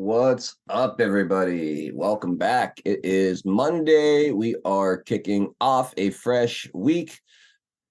What's up, everybody? Welcome back. It is Monday. We are kicking off a fresh week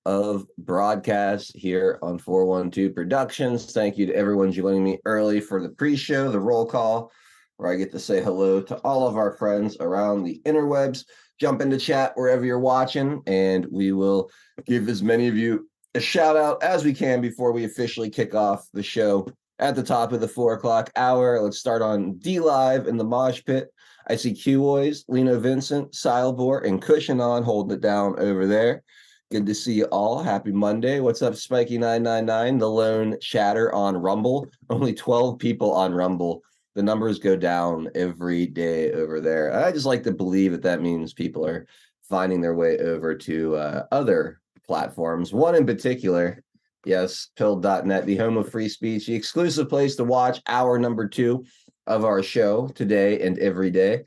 of broadcast here on 412 Productions. Thank you to everyone joining me early for the pre-show, the roll call, where I get to say hello to all of our friends around the interwebs. Jump into chat wherever you're watching, and we will give as many of you a shout out as we can before we officially kick off the show at the top of the 4 o'clock hour. Let's start on D Live in the Mosh Pit. I see Q-Boys, Lino Vincent, Silebor, and Cushion on holding it down over there. Good to see you all. Happy Monday. What's up, Spiky999, the lone chatter on Rumble? Only 12 people on Rumble. The numbers go down every day over there. I just like to believe that means people are finding their way over to other platforms. One in particular, yes, pilled.net, the home of free speech, the exclusive place to watch hour number 2 of our show today and every day.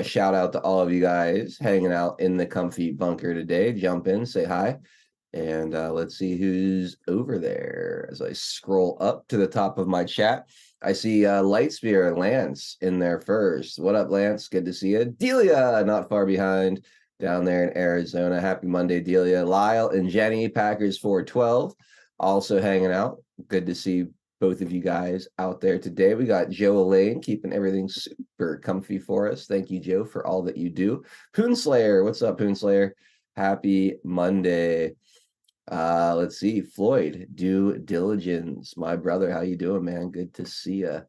Shout out to all of you guys hanging out in the comfy bunker today. Jump in, say hi, and let's see who's over there. As I scroll up to the top of my chat, I see Lightspear Lance in there first. What up, Lance? Good to see you. Delia, not far behind, down there in Arizona. Happy Monday, Delia. Lyle and Jenny, Packers 412, also hanging out. Good to see both of you guys out there today. We got Joe Elaine keeping everything super comfy for us. Thank you, Joe, for all that you do. Poonslayer, what's up, Poonslayer? Happy Monday. Let's see, Floyd, due diligence. My brother, how you doing, man? Good to see you.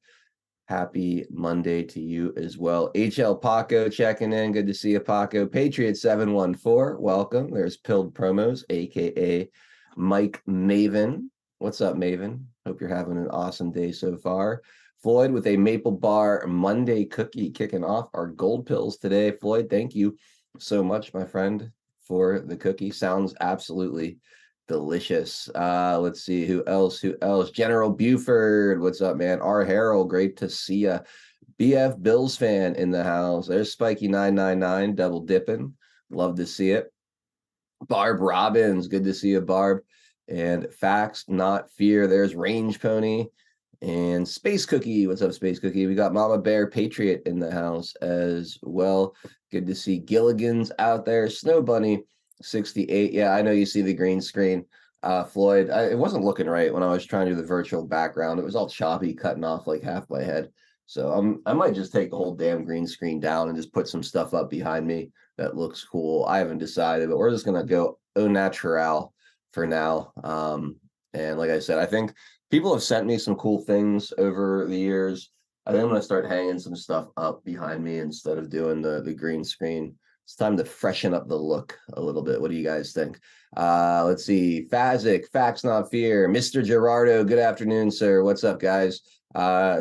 Happy Monday to you as well. HL Paco checking in. Good to see you, Paco. Patriot 714, welcome. There's Pilled Promos, aka Mike Maven. What's up, Maven? Hope you're having an awesome day so far. Floyd with a Maple Bar Monday cookie kicking off our gold pills today. Floyd, thank you so much, my friend, for the cookie. Sounds absolutely delicious. Let's see, who else? General Buford, what's up, man? R. Harrell, great to see ya. BF Bills fan in the house. There's Spiky999, double dipping. Love to see it. Barb Robbins, good to see you, Barb. And Facts Not Fear. There's Range Pony and Space Cookie. What's up, Space Cookie? We got Mama Bear Patriot in the house as well. Good to see Gilligan's out there. Snow Bunny 68. Yeah, I know you see the green screen. Floyd, it wasn't looking right when I was trying to do the virtual background. It was all choppy, cutting off like half my head. So I might just take the whole damn green screen down and just put some stuff up behind me that looks cool. I haven't decided, but we're just going to go au natural for now. And like I said, I think people have sent me some cool things over the years. I think I'm going to start hanging some stuff up behind me instead of doing the green screen. It's time to freshen up the look a little bit. What do you guys think? Let's see. Fazic, Facts Not Fear, Mr. Gerardo. Good afternoon, sir. What's up, guys?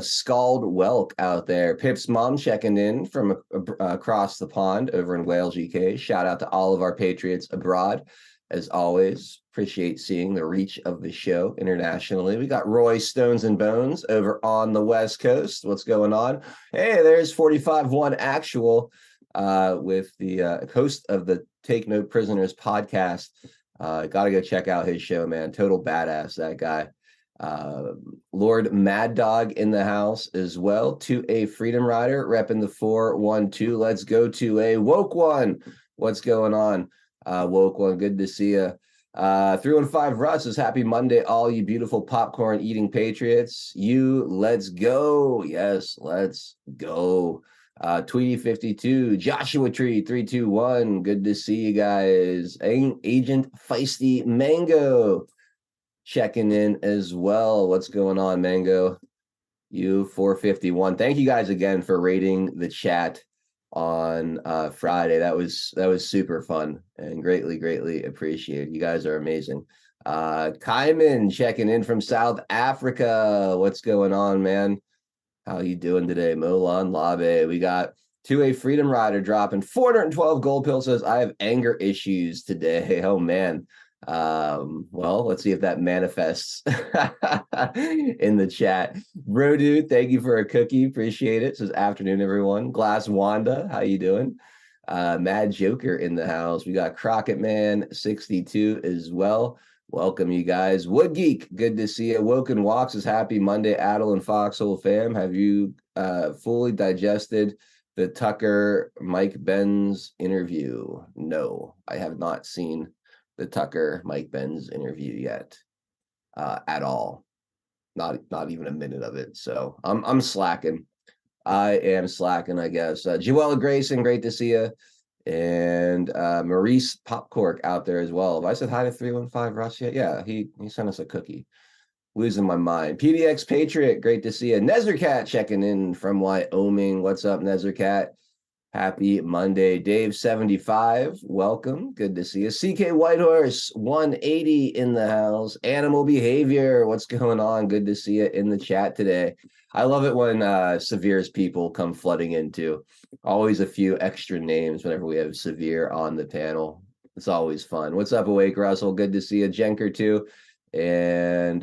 Scald Welk out there. Pip's mom checking in from across the pond over in Wales, UK. Shout out to all of our Patriots abroad. As always, appreciate seeing the reach of the show internationally. We got Roy Stones and Bones over on the West Coast. What's going on? Hey, there's 45-1 Actual with the host of the Take No Prisoners podcast. Got to go check out his show, man. Total badass, that guy. Lord Mad Dog in the house as well. To a Freedom Rider repping the 412. Let's go to a Woke One. What's going on? Woke One, good to see you. 315 Russ is happy Monday, all you beautiful popcorn eating patriots. Let's go. Yes, let's go. Tweety 52, Joshua Tree 321. Good to see you guys. Agent Feisty Mango checking in as well. What's going on, Mango? You 451. Thank you guys again for rating the chat on Friday. That was super fun and greatly appreciated. You guys are amazing. Kaiman checking in from South Africa. What's going on, man? How you doing today? Molan Labe. We got To a Freedom Rider dropping 412 gold pill, says I have anger issues today. Oh man. Well, let's see if that manifests in the chat. Bro, dude, thank you for a cookie. Appreciate it. Says afternoon, everyone. Glass Wanda, how you doing? Mad Joker in the house. We got Crockett Man 62 as well. Welcome, you guys. Wood Geek, good to see you. Woken Walks is happy Monday. Adel and Foxhole fam, have you fully digested the Tucker Mike Benz interview? No, I have not seen the Tucker Mike Benz interview yet, at all. Not even a minute of it. So I'm slacking. I am slacking, I guess. Joella Grayson, great to see you. And Maurice Popcork out there as well. Have I said hi to 315 Russ yet? Yeah, he sent us a cookie. Losing my mind. PDX Patriot, great to see you. Nezercat checking in from Wyoming. What's up, Nezercat? Happy Monday. Dave75, welcome. Good to see you. CK Whitehorse, 180 in the house. Animal Behavior, what's going on? Good to see you in the chat today. I love it when Severe's people come flooding into. Always a few extra names whenever we have Severe on the panel. It's always fun. What's up, Awake Russell? Good to see you. Jenker too. And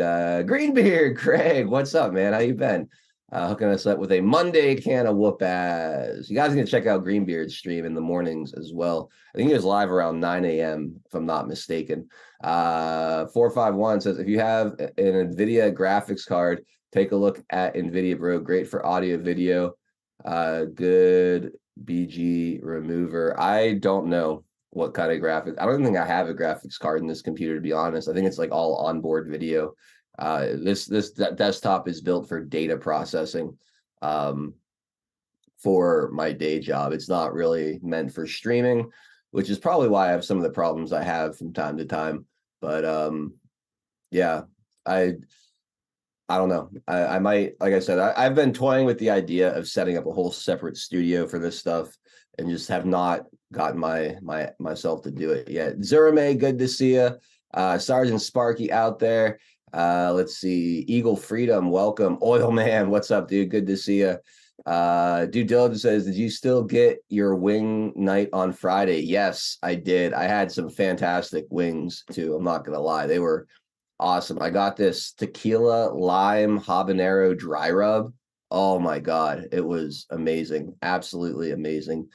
Greenbeard, Craig, what's up, man? How you been? Hooking us up with a Monday can of whoop-ass. You guys can check out Greenbeard's stream in the mornings as well. I think he was live around 9 a.m., if I'm not mistaken. 451 says, if you have an NVIDIA graphics card, take a look at NVIDIA, bro. Great for audio, video. Good BG remover. I don't know what kind of graphics. I don't think I have a graphics card in this computer, to be honest. I think it's like all onboard video. This desktop is built for data processing for my day job. It's not really meant for streaming, which is probably why I have some of the problems I have from time to time. But yeah, I don't know. I might, like I said, I've been toying with the idea of setting up a whole separate studio for this stuff and just have not gotten myself to do it yet. Zerame, good to see you. Sergeant Sparky out there. Let's see. Eagle Freedom, welcome. Oil Man, what's up, dude? Good to see you. Due Diligence says, did you still get your wing night on Friday? Yes, I did. I had some fantastic wings too. I'm not gonna lie, they were awesome. I got this tequila lime habanero dry rub. Oh my god, it was amazing. Absolutely amazing.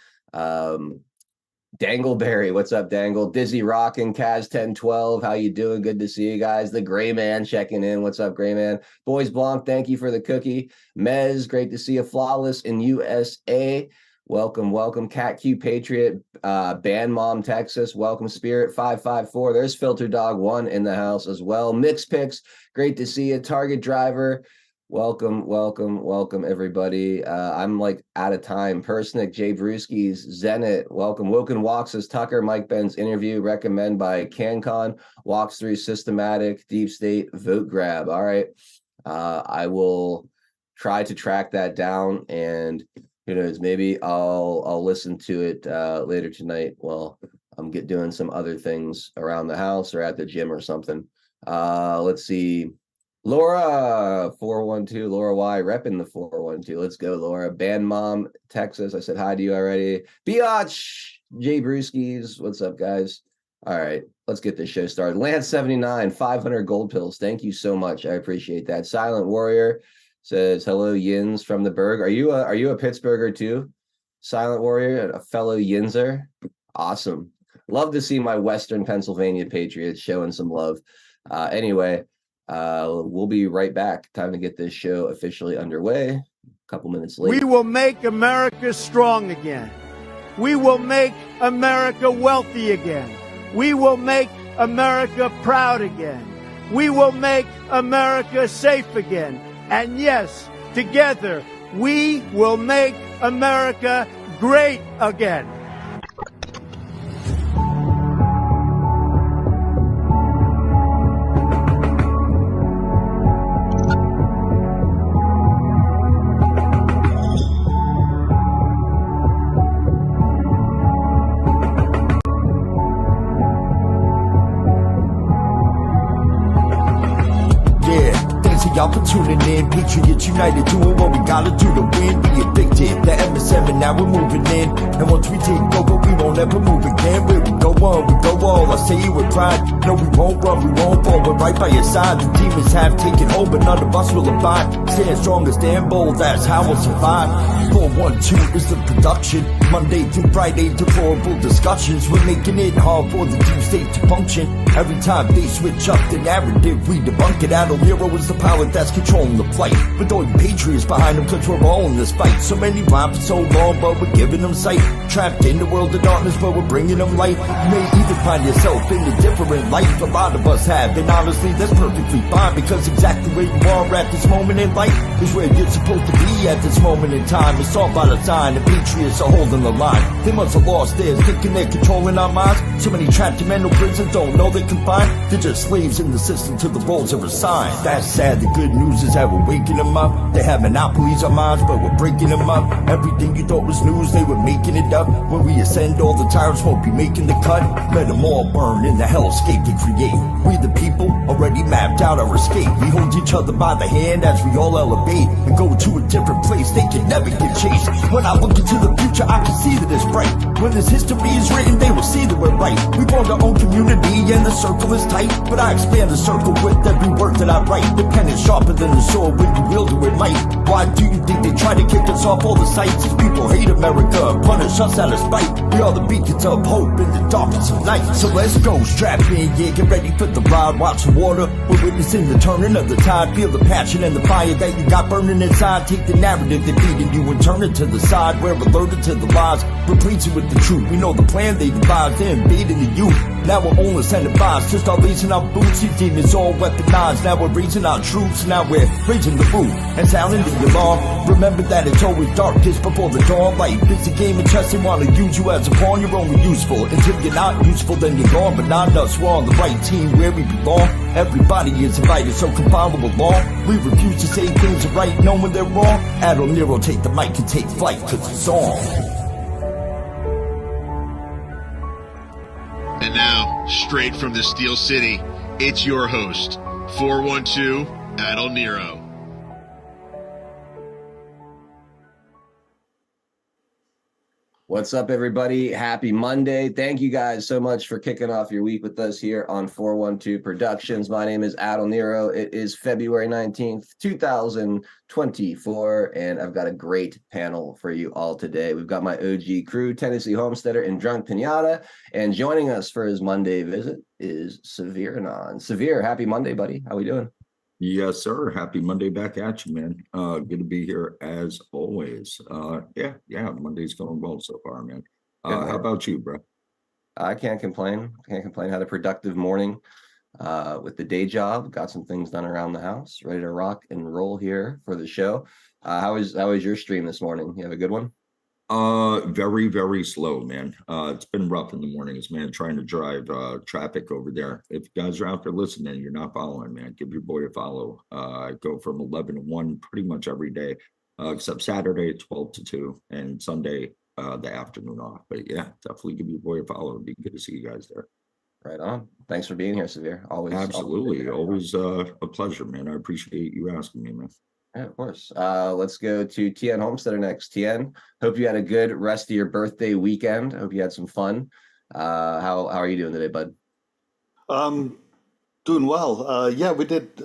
Dangleberry, what's up, Dangle? Dizzy Rockin', Kaz 1012, how you doing? Good to see you guys. The Gray Man checking in. What's up, Gray Man? Boys Blanc, thank you for the cookie. Mez, great to see you. Flawless in USA, welcome, welcome. Cat Q Patriot, Band Mom Texas, welcome. Spirit 554. There's Filter Dog 1 in the house as well. Mix Picks, great to see you. Target Driver, welcome, welcome, welcome, everybody. I'm like out of time. Persnick, Jay Brewskis, Zenit, welcome. Woken Walks says Tucker Mike Ben's interview recommend by CanCon, walks through systematic deep state vote grab. All right, I will try to track that down, and who knows, maybe I'll listen to it later tonight while I'm doing some other things around the house or at the gym or something. Let's see. Laura 412, Laura Y repping the 412. Let's go, Laura. Band Mom Texas, I said hi to you already. Biatch, Jay Brewskis, what's up, guys? All right, let's get this show started. Lance 79, 500 gold pills. Thank you so much. I appreciate that. Silent Warrior says hello, Yins from the Berg. Are you a Pittsburgher too? Silent Warrior, a fellow Yinzer. Awesome. Love to see my Western Pennsylvania Patriots showing some love. Anyway. We'll be right back. Time to get this show officially underway. A couple minutes later. We will make America strong again. We will make America wealthy again. We will make America proud again. We will make America safe again. And yes, together, we will make America great again. Y'all for tuning in, Patriots United, doing what we gotta do to win. We addicted, the MS7, now we're moving in. And once we take over, we won't ever move again. Where we go on, we go all, I say it with pride. No, we won't run, we won't fall, we're right by your side. The demons have taken hold, but none of us will abide. Stand strong and stand bold, that's how we'll survive. 412 is the production, Monday through Friday, deplorable discussions. We're making it hard for the deep state to function. Every time they switch up the narrative, we debunk it. Adult hero is the power power that's controlling the flight. But though the patriots behind them, cause we're all in this fight. So many rhyme for so long, but we're giving them sight. Trapped in the world of darkness, but we're bringing them light. You may even find yourself in a different life. A lot of us have, and honestly, that's perfectly fine. Because exactly where you are at this moment in life is where you're supposed to be at this moment in time. It's all by design, the patriots are holding the line. They must have lost theirs, thinking they're controlling our minds. So many trapped in mental prisons don't know they're confined. They're just slaves in the system to the roles they're assigned. That's sad, the good news is that we're waking them up. They have monopolies on minds, but we're breaking them up. Everything you thought was news, they were making it up. When we ascend, all the tyrants won't be making the cut. Let them all burn in the hellscape they create. We the people already mapped out our escape. We hold each other by the hand as we all elevate and go to a different place. They can never get chased. When I look into the future, I can see that it's bright. When this history is written, they will see that we're right. We formed our own community and the circle is tight. But I expand the circle with every word that I write. The pen is sharper than the sword when you wield it with might. Why do you think they try to kick us off all the sites? People hate America, punish us out of spite. We are the beacons of hope in the darkness of night. So let's go, strap in, yeah, get ready for the ride. Watch the water, we're witnessing the turning of the tide. Feel the passion and the fire that you got burning inside. Take the narrative that's feeding you and turn it to the side. We're alerted to the lies, we're preaching with the truth. We know the plan they devised, they're invading the youth. Now we're only sending vibes, just start raising our boots. These demons all weaponized, now we're raising our troops. Now we're raising the roof and sounding the alarm. Remember that it's always darkest before the dawn. Life is a game of chess, they want to use you as a pawn. You're only useful until you're not useful, then you're gone. But not us, we're on the right team where we belong. Everybody is invited, so come follow along. We refuse to say things are right, knowing they're wrong. Admiral Nero, take the mic and take flight, cause it's on. And now, straight from the Steel City, it's your host, 412 Admiral Nero. What's up, everybody? Happy Monday. Thank you guys so much for kicking off your week with us here on 412 Productions. My name is Admiral Nero. It is February 19th, 2024, and I've got a great panel for you all today. We've got my OG crew, Tennessee Homesteader and Drunk Pinata, and joining us for his Monday visit is Severe Anon. Severe, happy Monday, buddy. How we doing? Yes, sir. Happy Monday back at you, man. Good to be here as always. Yeah, Monday's going well so far, man. How about you, bro? I can't complain. Had a productive morning with the day job. Got some things done around the house. Ready to rock and roll here for the show. How was your stream this morning? You have a good one? Very, very slow, man. It's been rough in the mornings, man, trying to drive traffic over there. If you guys are out there listening, you're not following, man, give your boy a follow. I go from 11 to 1 pretty much every day, except Saturday 12 to 2 and Sunday the afternoon off. But yeah, definitely give your boy a follow. It'd be good to see you guys there. Right on. Thanks for being here, Severe. Absolutely. Always a pleasure, man. I appreciate you asking me, man. Yeah, of course. Let's go to TN Homesteader next. TN, hope you had a good rest of your birthday weekend. Hope you had some fun. How are you doing today, bud? Doing well. Yeah, we did.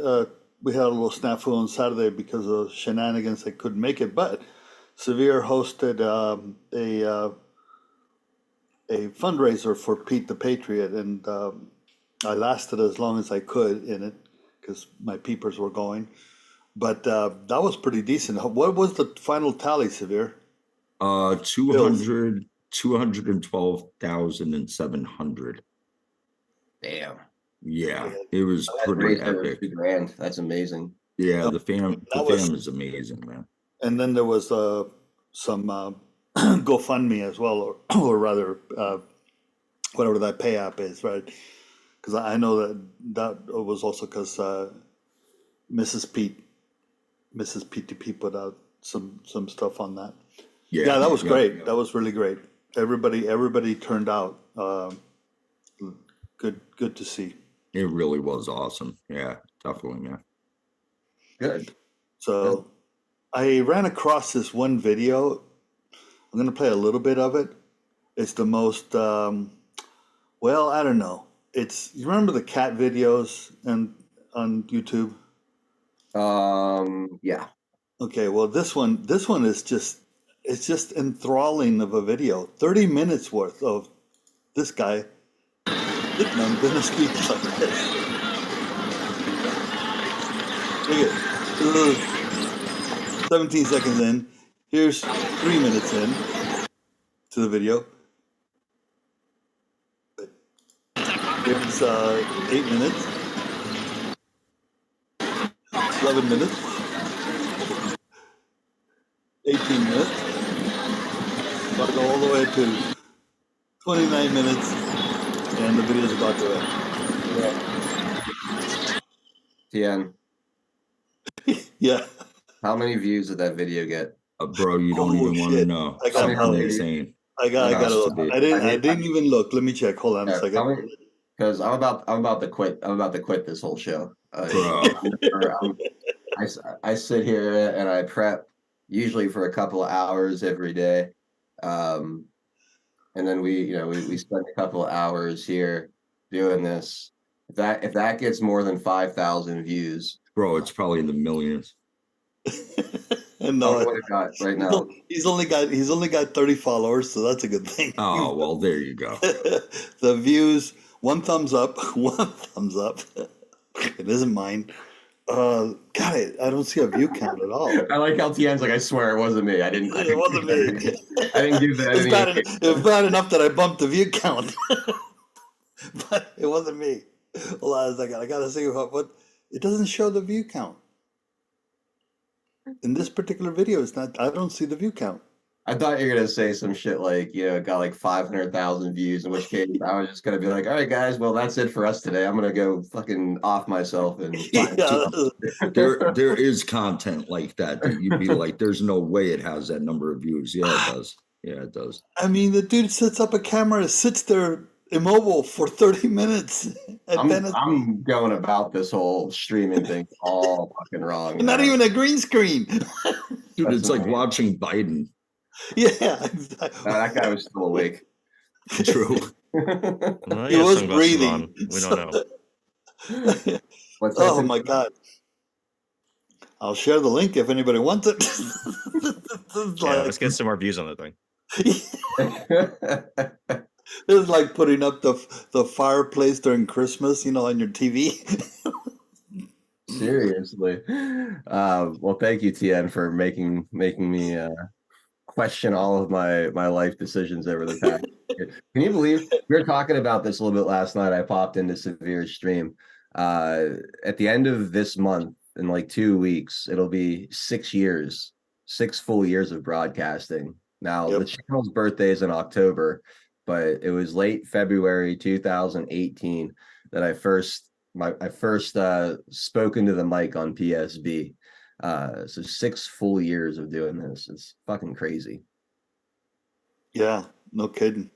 We had a little snafu on Saturday because of shenanigans. I couldn't make it, but Severe hosted a fundraiser for Pete the Patriot, and I lasted as long as I could in it because my peepers were going. But that was pretty decent. What was the final tally, Severe? 212,700. Damn. Yeah, it was pretty epic. $2,000. That's amazing. Yeah, the fam is amazing, man. And then there was some GoFundMe as well, or rather, whatever that pay app is, right? Because I know that was also because Mrs. PTP put out some stuff on that. Yeah, that was great. That was really great. Everybody turned out. Good to see. It really was awesome. Yeah, definitely, man. Good. So I ran across this one video. I'm going to play a little bit of it. It's the most, well, I don't know. You remember the cat videos on YouTube? Yeah. Okay, well, this one is just enthralling of a video. 30 minutes worth of this guy sitting on Venice Beach like this. Look at it. 17 seconds in. Here's 3 minutes in to the video. Here's 8 minutes. 11 minutes. 18 minutes. About to go all the way to 29 minutes, and the video's about to end. Tien, Yeah. how many views did that video get? Bro, you don't even want to know. I got Something insane. I got to look. I didn't even look. Let me check. Hold on a second. Because I'm about to quit. I'm about to quit this whole show. Bro. I sit here and I prep usually for a couple of hours every day, and then we spend a couple of hours here doing this. If that gets more than 5,000 views, bro, it's probably in the millions. No, what it got right now. He's only got 30 followers, so that's a good thing. Oh well, there you go. The views, one thumbs up, one thumbs up. It isn't mine. God, I don't see a view count at all. I like how Tien's like, I swear it wasn't me. It wasn't me. I didn't do that. It's bad enough that I bumped the view count, but it wasn't me. Hold on a second. I gotta see what. It doesn't show the view count. In this particular video, it's not. I don't see the view count. I thought you were gonna say some shit like, it got like 500,000 views. In which case, I was just gonna be like, all right, guys, well, that's it for us today. I'm gonna go fucking off myself and. There is content like that you'd be like, there's no way it has that number of views. Yeah, it does. Yeah, it does. I mean, the dude sets up a camera, sits there immobile for 30 minutes. I'm going about this whole streaming thing all fucking wrong. Not even a green screen. Dude, it's like watching Biden. Yeah, exactly. That guy was still awake. True. Well, he was breathing. We don't know. Oh my God. I'll share the link if anybody wants it. Let's get some more views on that thing. It's like putting up the fireplace during Christmas, on your TV. Seriously. Well, thank you, Tien, for making me question all of my life decisions over the past year. Can you believe we were talking about this a little bit last night? I popped into Severe's stream. At the end of this month, in like 2 weeks, it'll be 6 years, 6 full years of broadcasting. Now, The channel's birthday is in October, but it was late February 2018 that I first spoke into the mic on PSB. So 6 full years of doing this. It's fucking crazy. Yeah, no kidding.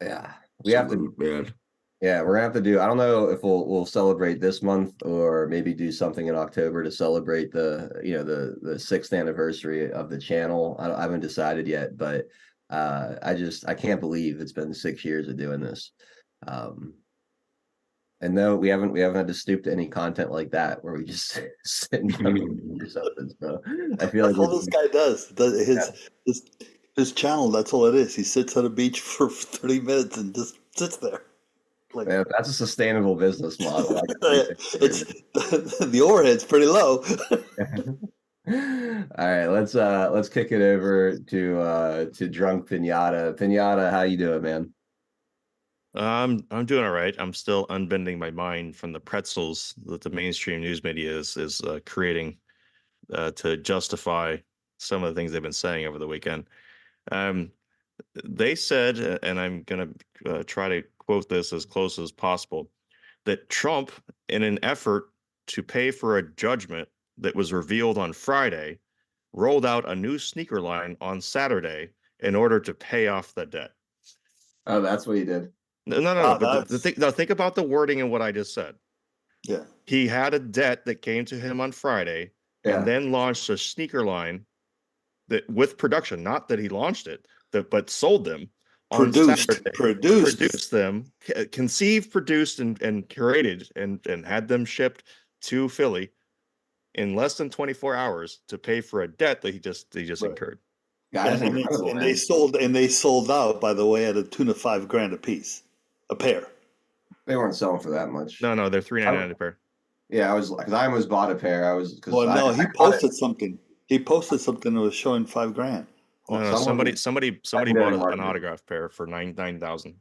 Yeah, we have to. Bad. Yeah, we're gonna have to do. I don't know if we'll celebrate this month or maybe do something in October to celebrate the 6th anniversary of the channel. I haven't decided yet, but I can't believe it's been 6 years of doing this. And no, we haven't had to stoop to any content like that where we just sit and do something. So I feel that's all this guy does. His channel, that's all it is. He sits at a beach for 30 minutes and just sits there. Like, man, that's a sustainable business model. It's the overhead's pretty low. All right, let's kick it over to Drunk Pinata. Pinata, how you doing, man? I'm doing all right. I'm still unbending my mind from the pretzels that the mainstream news media is creating to justify some of the things they've been saying over the weekend. They said, and I'm going to try to quote this as close as possible, that Trump, in an effort to pay for a judgment that was revealed on Friday, rolled out a new sneaker line on Saturday in order to pay off the debt. Oh, that's what he did. No. But think about the wording and what I just said. Yeah. He had a debt that came to him on Friday and then launched a sneaker line that with production, not that he launched it, but sold them. Produced them, conceived, produced, and curated, and had them shipped to Philly in less than 24 hours to pay for a debt that he just incurred. And they sold out, by the way, at a tune of $5,000 a piece, a pair. They weren't selling for that much. No, they're $3.99 a pair. Yeah, I was because I almost bought a pair. I was because Well, no, he I bought it. posted something. He posted something that was showing $5,000. Well, No, someone somebody bought secondary an market. autograph pair for 9,000.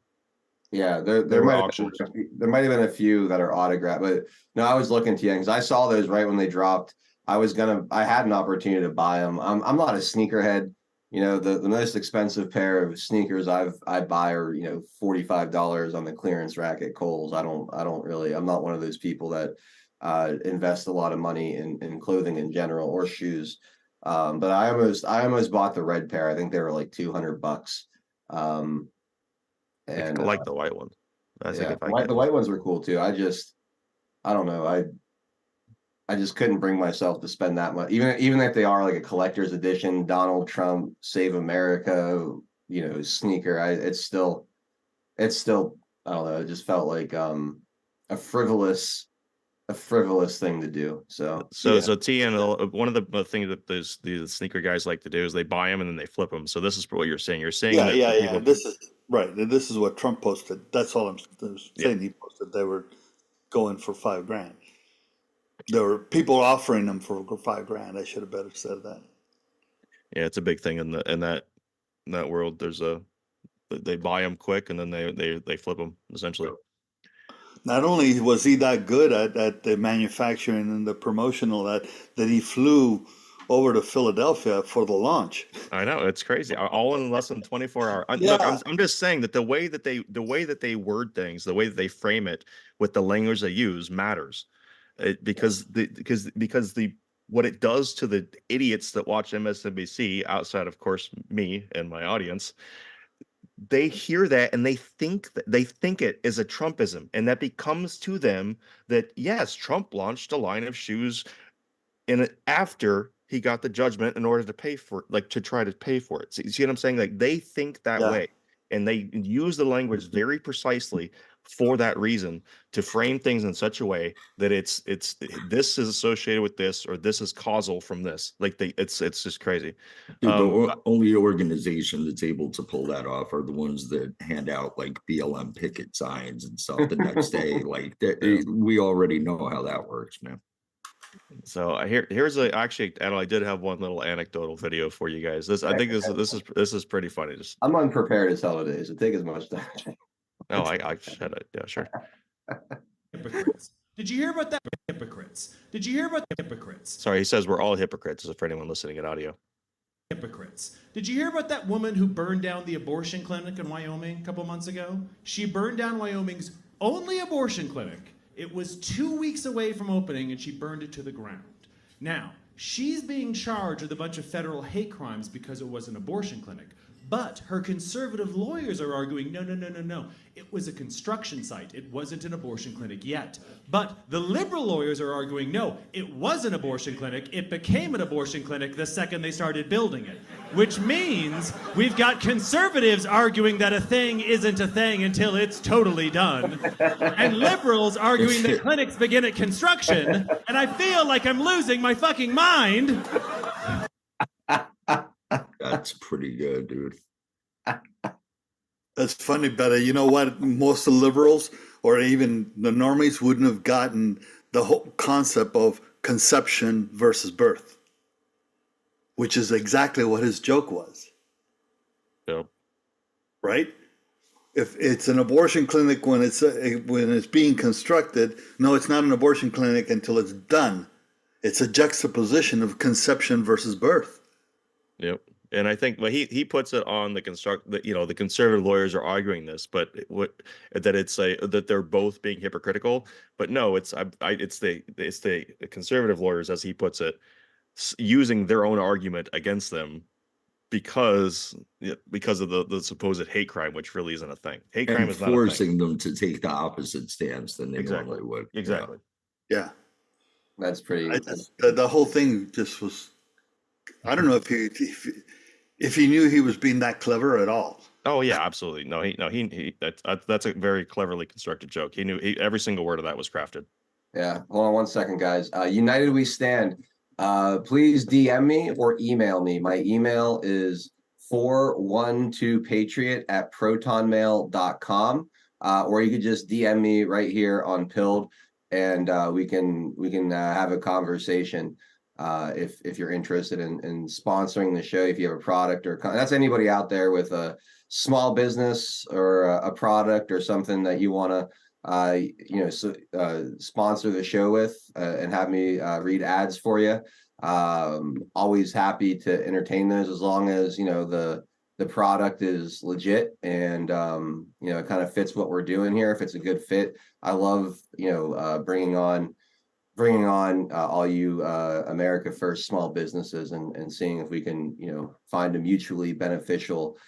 Yeah, They there were might have been auctioned. there might have been a few that are autographed, but no, I was looking to you because I saw those right when they dropped. I had an opportunity to buy them. I'm not a sneakerhead. You know, the most expensive pair of sneakers I buy are, you know, $45 on the clearance rack at Kohl's. I don't really, I'm not one of those people that invest a lot of money in clothing in general or shoes. But I almost bought the red pair. I think they were like $200. Um, I think I and like the white one. I think yeah, if I get the white ones were cool too. I don't know. I just couldn't bring myself to spend that much. Even if they are like a collector's edition, Donald Trump Save America, you know, sneaker. It's still I don't know. It just felt like a frivolous a frivolous thing to do. So Yeah, so TN, one of the things that the sneaker guys like to do is they buy them and then they flip them. So this is what you're saying. You're saying yeah, that yeah, the yeah. people, This is right. This is what Trump posted. That's all I'm yeah, saying. He posted they were going for $5,000. There were people offering them for $5,000. I should have better said that. yeah, it's a big thing in that world. There's a they buy them quick and then they flip them essentially. Not only was he that good at the manufacturing and the promotional that he flew over to Philadelphia for the launch. I know it's crazy. All in less than 24 hours. Look, Yeah. I'm just saying that the way that they word things, the way that they frame it with the language they use matters. Yes. Because the what it does to the idiots that watch MSNBC outside of course me and my audience, they hear that and they think it is a Trumpism, and that becomes to them that yes, Trump launched a line of shoes in after he got the judgment in order to pay for like to try to pay for it. See what I'm saying? Like they think that Yeah. way and they use the language very precisely for that reason to frame things in such a way that it's this is associated with this or this is causal from this. Like it's just crazy. Dude, the Um only organization that's able to pull that off are the ones that hand out like BLM picket signs and stuff the next day. Like yeah. we already know how that works, man. So here's a actually, and I did have one little anecdotal video for you guys. I think this is pretty funny. Just I'm unprepared as hell today, so take as much time. oh, I had it. Yeah, sure. Hypocrites. Did you hear about that? Hypocrites. Did you hear about the hypocrites? Sorry, he says we're all hypocrites. For anyone listening in audio. Hypocrites. Did you hear about that woman who burned down the abortion clinic in Wyoming a couple months ago? She burned down Wyoming's only abortion clinic. It was 2 weeks away from opening and she burned it to the ground. Now, she's being charged with a bunch of federal hate crimes because it was an abortion clinic. But her conservative lawyers are arguing, no, no, no, no, no. It was a construction site. It wasn't an abortion clinic yet. But the liberal lawyers are arguing, no, it was an abortion clinic. It became an abortion clinic the second they started building it. Which means we've got conservatives arguing that a thing isn't a thing until it's totally done. And liberals arguing that clinics begin at construction. And I feel like I'm losing my fucking mind. That's pretty good, dude. That's funny, Betta. You know what? Most of the liberals or even the normies wouldn't have gotten the whole concept of conception versus birth, which is exactly what his joke was. Yep. Right? If it's an abortion clinic when it's being constructed, no, it's not an abortion clinic until it's done. It's a juxtaposition of conception versus birth. Yep. And I think, well, he puts it on the the conservative lawyers are arguing this, but that they're both being hypocritical. But no, it's the conservative lawyers, as he puts it, using their own argument against them because of the supposed hate crime, which really isn't a thing. Hate crime And is not a thing. forcing them to take the opposite stance than they normally would. Exactly. Yeah. That's pretty. The whole thing just was. I don't know if he knew he was being that clever at all. Oh yeah, absolutely. He that's a very cleverly constructed joke. He knew every single word of that was crafted. Yeah. Hold on one second, guys. United We Stand. Please DM me or email me. My email is 412patriot@protonmail.com. Or you could just DM me right here on Pilled. and we can have a conversation if you're interested in sponsoring the show. If you have a product or that's anybody out there with a small business or a product or something that you want to sponsor the show with and have me read ads for you. Always happy to entertain those, as long as the product is legit and it kind of fits what we're doing here. If it's a good fit, I love bringing on all you America First small businesses and seeing if we can find a mutually beneficial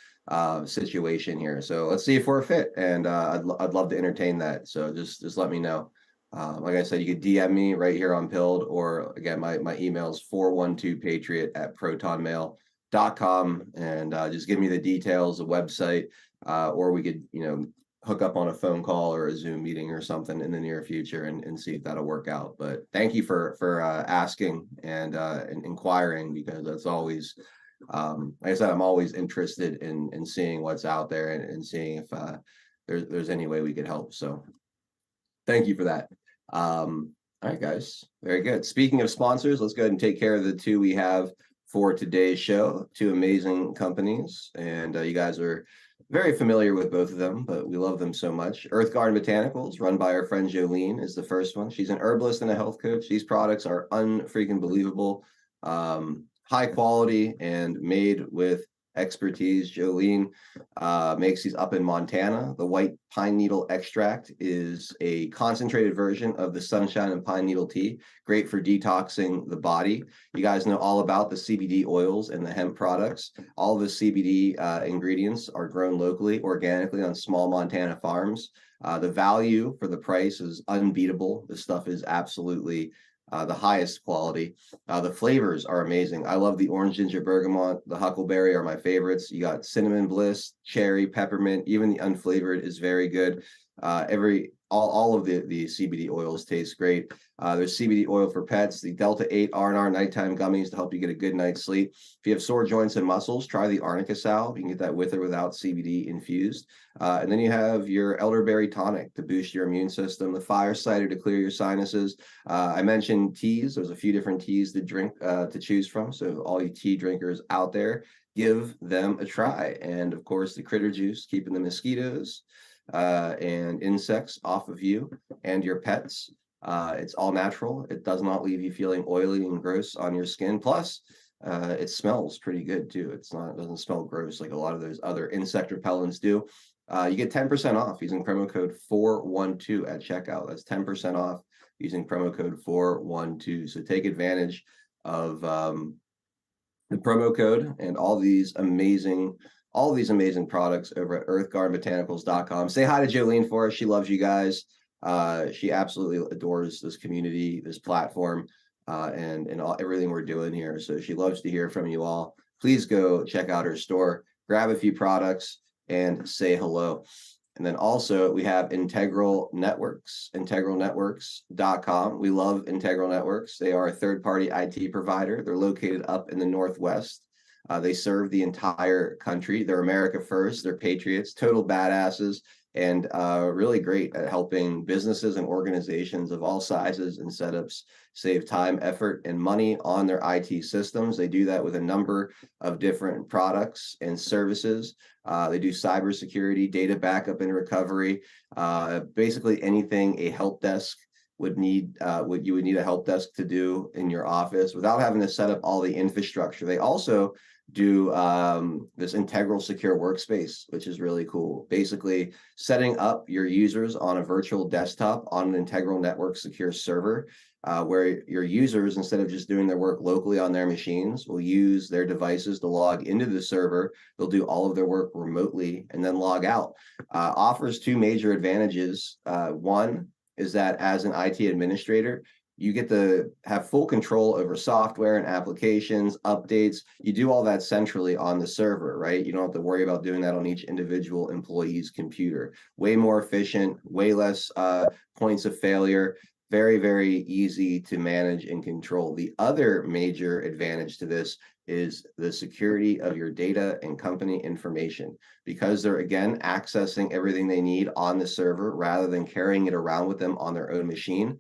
situation here. So let's see if we're a fit, and I'd love to entertain that. So just let me know. Like I said, you could DM me right here on Pilled, or again, my email is 412patriot@protonmail.com, and just give me the details, the website, or we could hook up on a phone call or a Zoom meeting or something in the near future and see if that'll work out. But thank you for asking and inquiring, because that's always like I said, I'm always interested in seeing what's out there and seeing if there's any way we could help. So thank you for that. All right, guys. Very good. Speaking of sponsors, let's go ahead and take care of the two we have for today's show. Two amazing companies, and you guys are very familiar with both of them, but we love them so much. Earth Garden Botanicals, run by our friend Jolene, is the first one. She's an herbalist and a health coach. These products are unfreaking believable, high quality, and made with expertise. Jolene makes these up in Montana. The white pine needle extract is a concentrated version of the sunshine and pine needle tea, great for detoxing the body. You guys know all about the CBD oils and the hemp products. All of the CBD ingredients are grown locally, organically on small Montana farms. The value for the price is unbeatable. This stuff is absolutely the highest quality. The flavors are amazing. I love the orange ginger bergamot. The huckleberry are my favorites. You got cinnamon bliss, cherry, peppermint. Even the unflavored is very good. All of the CBD oils taste great. There's CBD oil for pets, the Delta 8 R&R nighttime gummies to help you get a good night's sleep. If you have sore joints and muscles, try the arnica salve. You can get that with or without CBD infused. And then you have your elderberry tonic to boost your immune system, the fire cider to clear your sinuses. I mentioned teas. There's a few different teas to drink to choose from. So all you tea drinkers out there, give them a try. And of course, the critter juice, keeping the mosquitoes and insects off of you and your pets. It's all natural. It does not leave you feeling oily and gross on your skin. Plus, it smells pretty good too. It doesn't smell gross like a lot of those other insect repellents do. You get 10% off using promo code 412 at checkout. That's 10% off using promo code 412. So take advantage of the promo code and all these amazing products over at earthgardenbotanicals.com. Say hi to Jolene for us. She loves you guys. She absolutely adores this community, this platform, and everything we're doing here. So she loves to hear from you all. Please go check out her store, grab a few products, and say hello. And then also we have Integral Networks, integralnetworks.com. We love Integral Networks. They are a third-party IT provider. They're located up in the Northwest. They serve the entire country. They're America First. They're patriots, total badasses, and really great at helping businesses and organizations of all sizes and setups save time, effort, and money on their IT systems. They do that with a number of different products and services. They do cybersecurity, data backup and recovery, basically anything a help desk would need, what you would need a help desk to do in your office without having to set up all the infrastructure. They also do this integral secure workspace, which is really cool. Basically setting up your users on a virtual desktop on an integral network secure server, where your users, instead of just doing their work locally on their machines, will use their devices to log into the server. They'll do all of their work remotely and then log out. Offers two major advantages. One is that as an IT administrator, you get to have full control over software and applications, updates. You do all that centrally on the server, right? You don't have to worry about doing that on each individual employee's computer. Way more efficient, way less points of failure. Very, very easy to manage and control. The other major advantage to this is the security of your data and company information, because they're again accessing everything they need on the server rather than carrying it around with them on their own machine.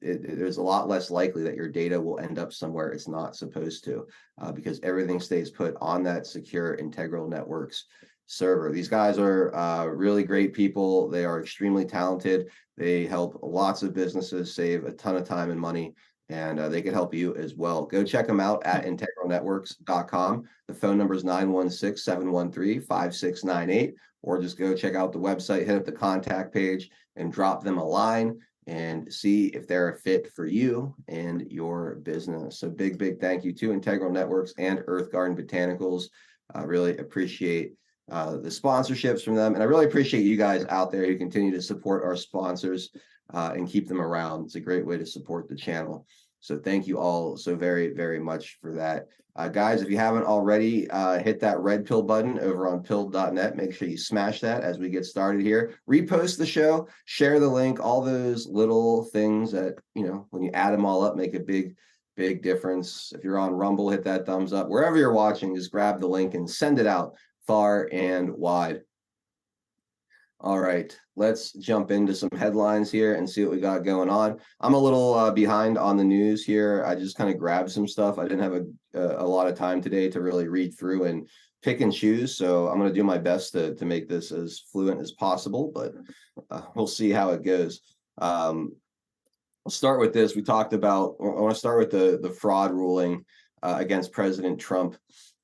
There's a lot less likely that your data will end up somewhere it's not supposed to, because everything stays put on that secure Integral Networks server. These guys are really great people. They are extremely talented. They help lots of businesses save a ton of time and money, and they can help you as well. Go check them out at integralnetworks.com. The phone number is 916-713-5698, or just go check out the website, hit up the contact page, and drop them a line and see if they're a fit for you and your business. So big thank you to Integral Networks and Earth Garden Botanicals. I really appreciate the sponsorships from them, and I really appreciate you guys out there who continue to support our sponsors and keep them around. It's a great way to support the channel. So thank you all so very much for that. Guys, if you haven't already, hit that red pill button over on pilled.net. Make sure you smash that as we get started here. Repost the show, share the link, all those little things that, you know, when you add them all up, make a big difference. If you're on Rumble, hit that thumbs up. Wherever you're watching, just grab the link and send it out far and wide. All right, let's jump into some headlines here and see what we got going on. I'm a little behind on the news here. I just kind of grabbed some stuff. I didn't have a lot of time today to really read through and pick and choose, so I'm going to do my best to make this as fluent as possible, but we'll see how it goes. I'll start with this. We talked about, I want to start with the fraud ruling against President Trump.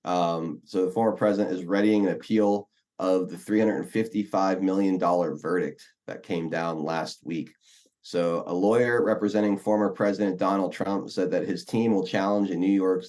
So the former president is readying an appeal of the $355 million verdict that came down last week. So a lawyer representing former President Donald Trump said that his team will challenge a New York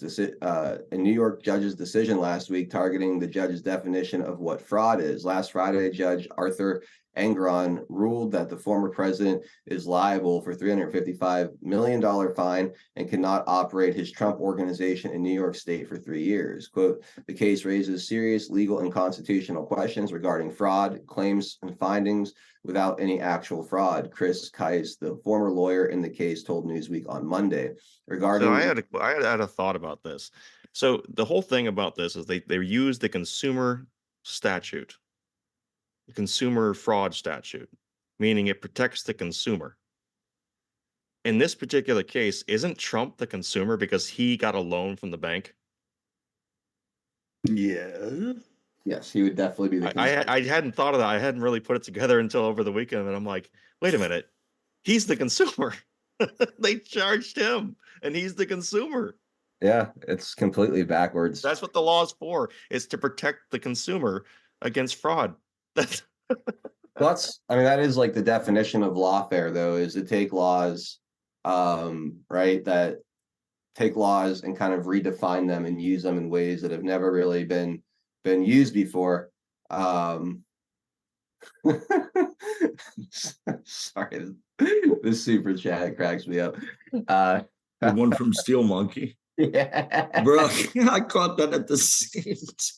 judge's decision last week targeting the judge's definition of what fraud is. Last Friday, Judge Arthur Engron ruled that the former president is liable for $355 million fine and cannot operate his Trump organization in New York State for 3 years. Quote, the case raises serious legal and constitutional questions regarding fraud, claims, and findings without any actual fraud. Chris Kais, the former lawyer in the case, told Newsweek on Monday. Regarding, so I had a thought about this. So the whole thing about this is they use the consumer statute, the consumer fraud statute, meaning it protects the consumer. In this particular case, isn't Trump the consumer because he got a loan from the bank? Yeah. Yes, he would definitely be the consumer. I hadn't thought of that. I hadn't really put it together until over the weekend, and I'm like, wait a minute, he's the consumer. They charged him, and he's the consumer. Yeah, it's completely backwards. That's what the law is for, is to protect the consumer against fraud. That's I mean, that is like the definition of lawfare, though, is to take laws, right, that take laws and kind of redefine them and use them in ways that have never really been used before. Sorry, this super chat cracks me up. The one from Steel Monkey. Yeah, Bro, I caught that at the same time.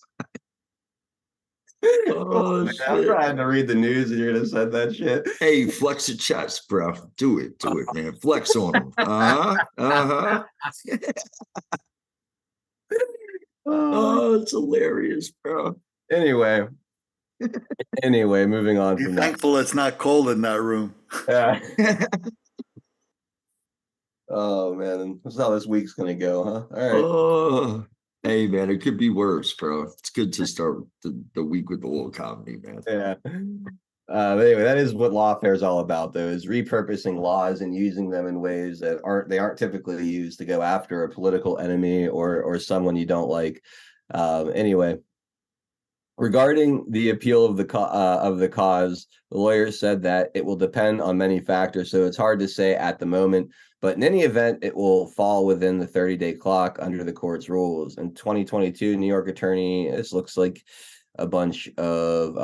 Oh, man, shit. I'm trying to read the news and you're gonna send that shit. Hey, flex your chest, bro. Do it, man. Flex on them. Oh, it's hilarious, bro. Anyway, moving on Be from that. thankful it's not cold in that room. Yeah. Oh man, that's how this week's gonna go, huh? All right. Oh, hey, man, it could be worse, bro. It's good to start the week with a little comedy, man. Yeah. But anyway, that is what lawfare is all about, though, is repurposing laws and using them in ways that aren't typically used to go after a political enemy or someone you don't like. Anyway, regarding the appeal of the cause, the lawyer said that it will depend on many factors, so it's hard to say at the moment. But in any event, it will fall within the 30-day clock under the court's rules. In 2022, New York attorney, this looks like a bunch of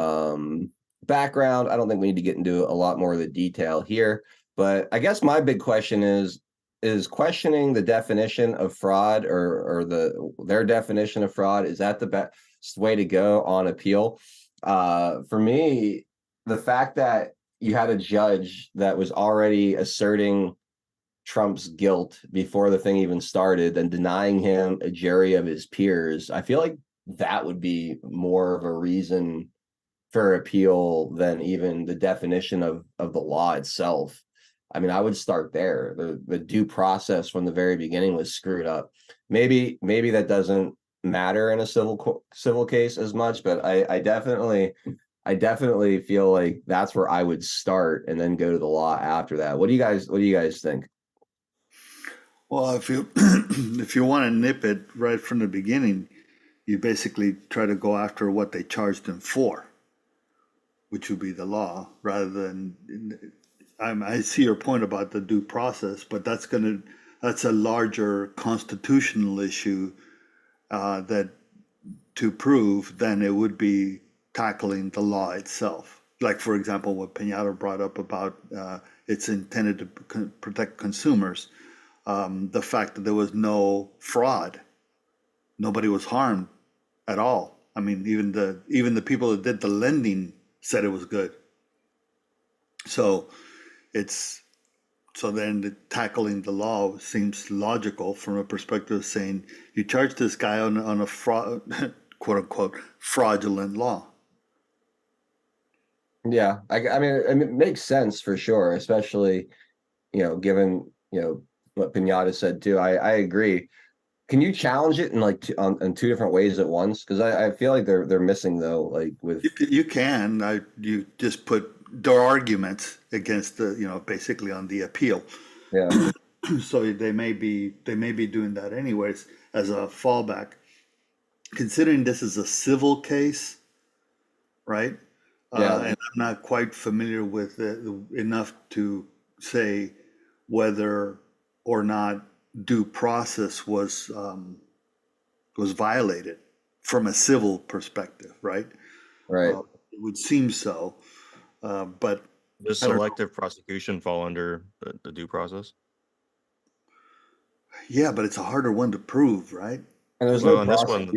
background. I don't think we need to get into a lot more of the detail here. But I guess my big question is questioning the definition of fraud or their definition of fraud, is that the best way to go on appeal? For me, the fact that you had a judge that was already asserting Trump's guilt before the thing even started, then denying him a jury of his peers, I feel like that would be more of a reason for appeal than even the definition of the law itself. I mean, I would start there. The due process from the very beginning was screwed up. Maybe that doesn't matter in a civil case as much, but I definitely feel like that's where I would start and then go to the law after that. What do you guys think? Well, if you if you want to nip it right from the beginning, you basically try to go after what they charged him for, which would be the law, rather than. I see your point about the due process, but that's a larger constitutional issue that to prove than it would be tackling the law itself. Like, for example, what Pinata brought up about it's intended to protect consumers. The fact that there was no fraud, nobody was harmed at all. I mean, even the people that did the lending said it was good. So then tackling the law seems logical from a perspective of saying you charge this guy on a fraud, quote unquote, fraudulent law. Yeah, I mean, it makes sense for sure, especially, given, what Pinata said too. I agree. Can you challenge it in like in two different ways at once? Because I feel like they're missing though, like with You can. You just put their arguments against basically on the appeal. yeah. So they may be doing that anyways as a fallback. Considering this is a civil case, right? Yeah. And I'm not quite familiar with it enough to say whether or not due process was violated from a civil perspective, right? Right. It would seem so, but Does selective prosecution fall under the due process? yeah, but it's a harder one to prove, right? And there's Well, no on this one,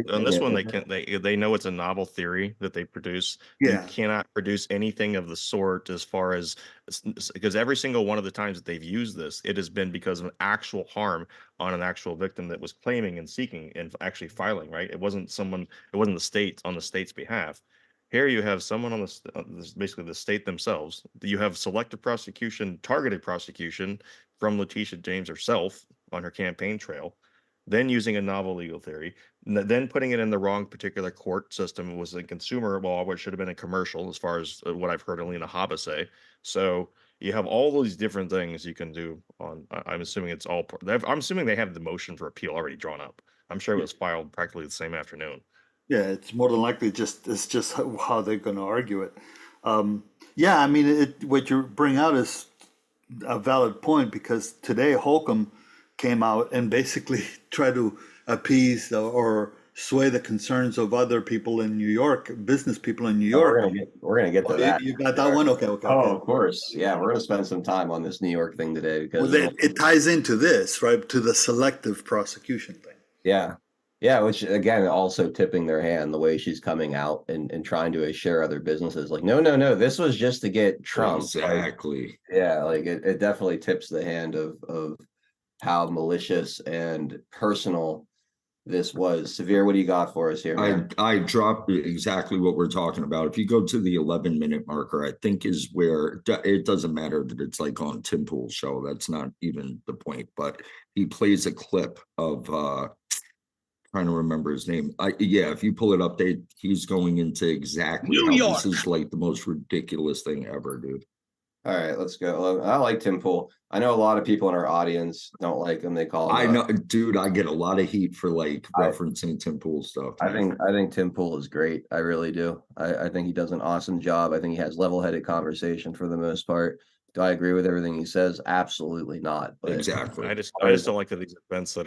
prosecution. they know it's a novel theory that they produce. You Yeah. cannot produce anything of the sort as far as because every single one of the times that they've used this, it has been because of actual harm on an actual victim that was claiming and seeking and actually filing, right? It wasn't the state on the state's behalf. Here you have someone on basically the state themselves. You have selective prosecution, targeted prosecution from Letitia James herself on her campaign trail, then using a novel legal theory, then putting it in the wrong particular court system. It was a consumer law, which should have been a commercial, as far as what I've heard Alina Habba say. So you have all these different things you can do on. I'm assuming it's all. I'm assuming they have the motion for appeal already drawn up. I'm sure it was filed practically the same afternoon. Yeah, it's more than likely it's just how they're going to argue it. Yeah, I mean, what you bring out is a valid point, because today Holcomb came out and basically tried to appease or sway the concerns of other people in New York, business people in New York. We're gonna get to that. You got that one? Okay. Of course. Yeah, we're gonna spend some time on this New York thing today because it ties into this, right? To the selective prosecution thing. yeah. Yeah, which again, also tipping their hand the way she's coming out and trying to assure other businesses like, no, this was just to get Trump. Exactly. Like it definitely tips the hand of how malicious and personal this was. Severe, what do you got for us here, man? I dropped exactly what we're talking about. If you go to the 11-minute marker, I think is where it doesn't matter that it's like on Tim Pool's show. That's not even the point. But he plays a clip of trying to remember his name. If you pull it up, he's going into exactly New York. This is like the most ridiculous thing ever, dude. All right, let's go. I like Tim Pool. I know a lot of people in our audience don't like him. They call him. I know, dude. I get a lot of heat for referencing Tim Pool stuff. Man. I think Tim Pool is great. I really do. I think he does an awesome job. I think he has level-headed conversation for the most part. Do I agree with everything he says? Absolutely not. But exactly. I just don't like that these events that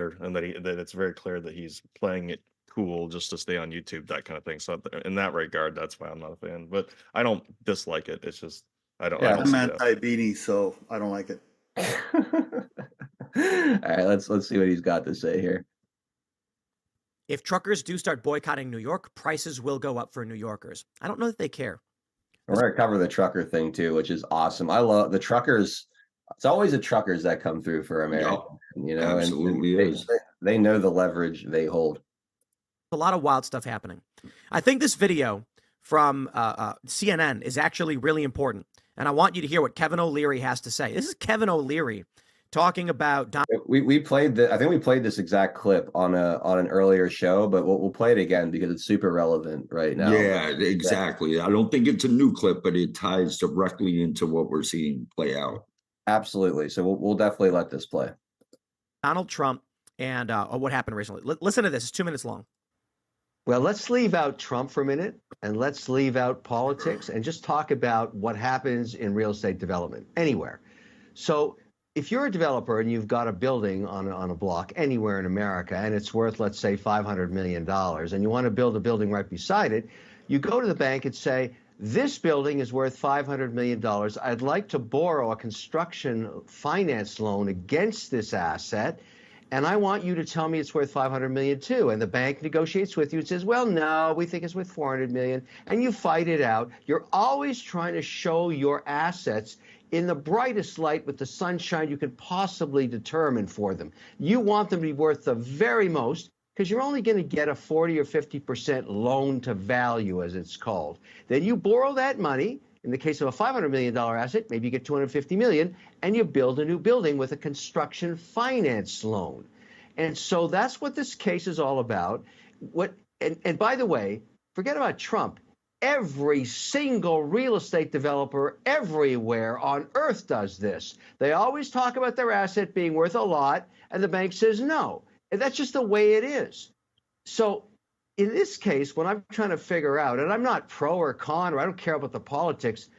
it's very clear that he's playing it cool just to stay on YouTube, that kind of thing. So in that regard, that's why I'm not a fan. But I don't dislike it. It's just I'm anti-Beanie, so I don't like it. All right, let's see what he's got to say here. If truckers do start boycotting New York, prices will go up for New Yorkers. I don't know that they care. We're going to cover the trucker thing too, which is awesome. I love the truckers. It's always the truckers that come through for America, you know, absolutely and is. they know the leverage they hold. A lot of wild stuff happening. I think this video from CNN is actually really important, and I want you to hear what Kevin O'Leary has to say. This is Kevin O'Leary talking about we played I think we played this exact clip on an earlier show, but we'll play it again because it's super relevant right now. Yeah, exactly. I don't think it's a new clip, but it ties directly into what we're seeing play out. Absolutely. So we'll definitely let this play. Donald Trump and what happened recently. Listen to this. It's 2 minutes long. Well, let's leave out Trump for a minute, and let's leave out politics and just talk about what happens in real estate development anywhere. So if you're a developer and you've got a building on a block anywhere in America and it's worth, let's say, $500 million, and you want to build a building right beside it, you go to the bank and say, this building is worth $500 million. I'd like to borrow a construction finance loan against this asset, and I want you to tell me it's worth $500 million too. And the bank negotiates with you and says, well, no, we think it's worth $400 million. And you fight it out. You're always trying to show your assets in the brightest light with the sunshine you could possibly determine for them. You want them to be worth the very most because you're only going to get a 40 or 50% loan to value, as it's called. Then you borrow that money. In the case of a $500 million asset, maybe you get $250 million, and you build a new building with a construction finance loan. And so that's what this case is all about. And by the way, forget about Trump. Every single real estate developer everywhere on earth does this. They always talk about their asset being worth a lot, and the bank says no. And that's just the way it is. So in this case, when I'm trying to figure out, and I'm not pro or con, or I don't care about the politics,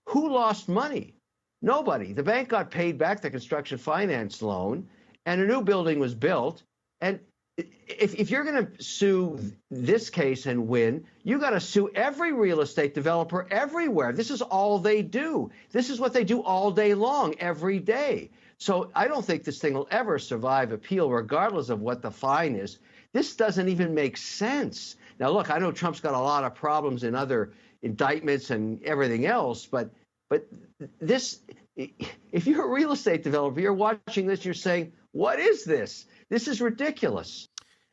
who lost money? Nobody. The bank got paid back the construction finance loan, and a new building was built. And if you're going to sue this case and win, you got to sue every real estate developer everywhere. This is all they do. This is what they do all day long, every day. So I don't think this thing will ever survive appeal, regardless of what the fine is. This doesn't even make sense. Now, look, I know Trump's got a lot of problems in other indictments and everything else, but this, if you're a real estate developer, you're watching this, you're saying, what is this? This is ridiculous.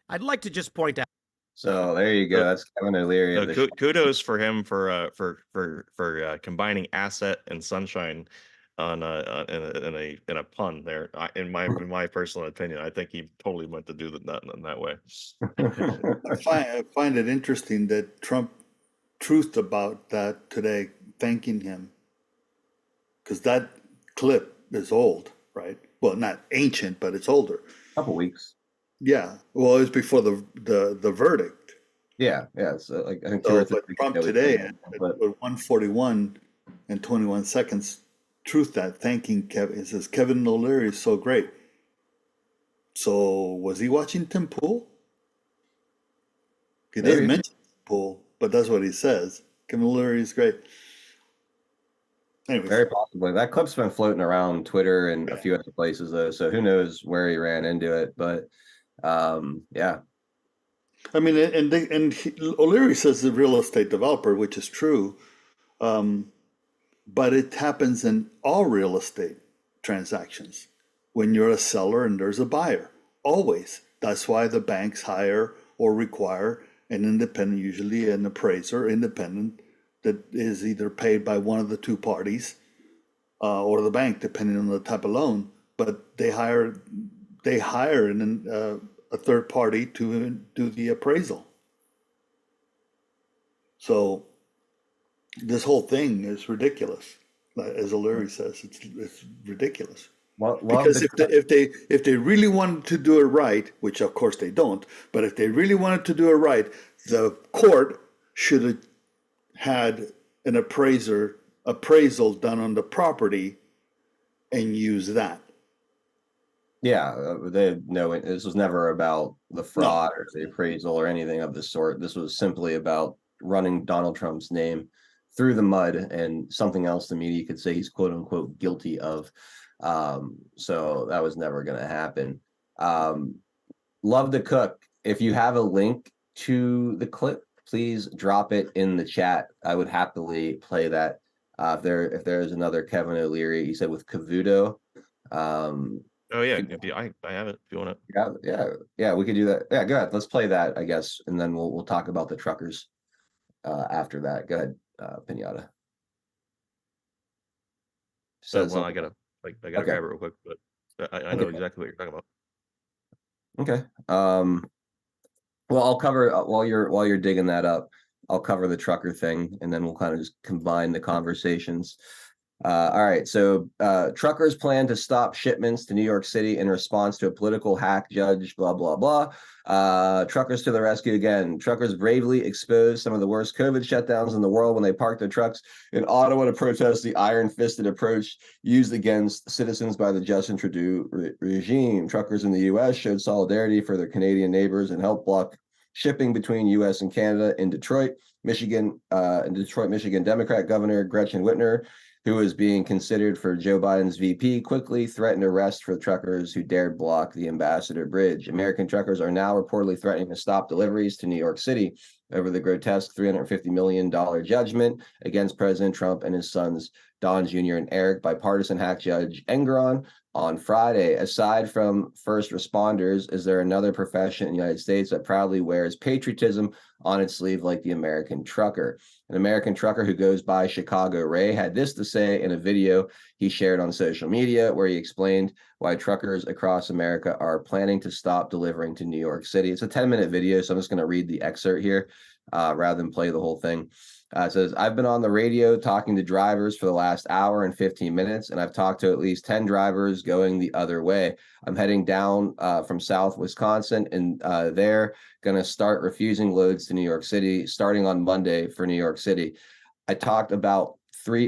I'd like to just point out. So there you go. That's Kevin O'Leary. Kudos for him for combining asset and sunshine in a pun there. In my personal opinion, I think he totally meant to do that in that way. I find it interesting that Trump truthed about that today, thanking him, because that clip is old, right? Well, not ancient, but it's older. Couple weeks. Yeah. Well, it was before the verdict. Yeah. So like I think but Trump today at 1:41 and 21 seconds, truth that thanking Kevin. It says Kevin O'Leary is so great. So was he watching Tim Pool? He doesn't mention Pool, but that's what he says. Kevin O'Leary is great. Anyways. Very possibly. That clip's been floating around Twitter and a few other places though, so who knows where he ran into it, but yeah. I mean, O'Leary says the real estate developer, which is true, but it happens in all real estate transactions when you're a seller and there's a buyer, always. That's why the banks hire or require an independent, usually an appraiser, independent, that is either paid by one of the two parties or the bank, depending on the type of loan. But they hire a third party to do the appraisal. So this whole thing is ridiculous, as O'Leary says. It's ridiculous. Because if they really wanted to do it right, which of course they don't, but if they really wanted to do it right, the court should have had an appraisal done on the property and use that. Yeah, this was never about the fraud or the appraisal or anything of the sort. This was simply about running Donald Trump's name through the mud and something else the media could say he's quote unquote guilty of. So that was never going to happen. Love to Cook. If you have a link to the clip, please drop it in the chat. I would happily play that. If there's another Kevin O'Leary, he said with Cavuto, Oh yeah, I have it if you want it. Yeah, we could do that. Yeah, go ahead. Let's play that, I guess, and then we'll talk about the truckers after that. Go ahead, Pinata. Says Well, I something. gotta Okay. grab it real quick, but I know exactly what you're talking about. Okay. Well, I'll cover while you're digging that up. I'll cover the trucker thing, and then we'll kind of just combine the conversations. All right. So truckers plan to stop shipments to New York City in response to a political hack judge, blah, blah, blah. Truckers to the rescue again. Truckers bravely exposed some of the worst COVID shutdowns in the world when they parked their trucks in Ottawa to protest the iron-fisted approach used against citizens by the Justin Trudeau regime. Truckers in the U.S. showed solidarity for their Canadian neighbors and helped block shipping between U.S. and Canada in Detroit, Michigan. Michigan Democrat Governor Gretchen Whitmer, who is being considered for Joe Biden's VP, quickly threatened arrest for truckers who dared block the Ambassador Bridge. American truckers are now reportedly threatening to stop deliveries to New York City over the grotesque $350 million judgment against President Trump and his sons, Don Jr. and Eric, by partisan hack judge Engron on Friday. Aside from first responders, is there another profession in the United States that proudly wears patriotism on its sleeve like the American trucker? An American trucker who goes by Chicago Ray had this to say in a video he shared on social media, where he explained why truckers across America are planning to stop delivering to New York City. It's a 10-minute video, so I'm just going to read the excerpt here rather than play the whole thing. It says, I've been on the radio talking to drivers for the last hour and 15 minutes, and I've talked to at least 10 drivers going the other way. I'm heading down from South Wisconsin, and they're going to start refusing loads to New York City starting on Monday for New York City. I talked to about three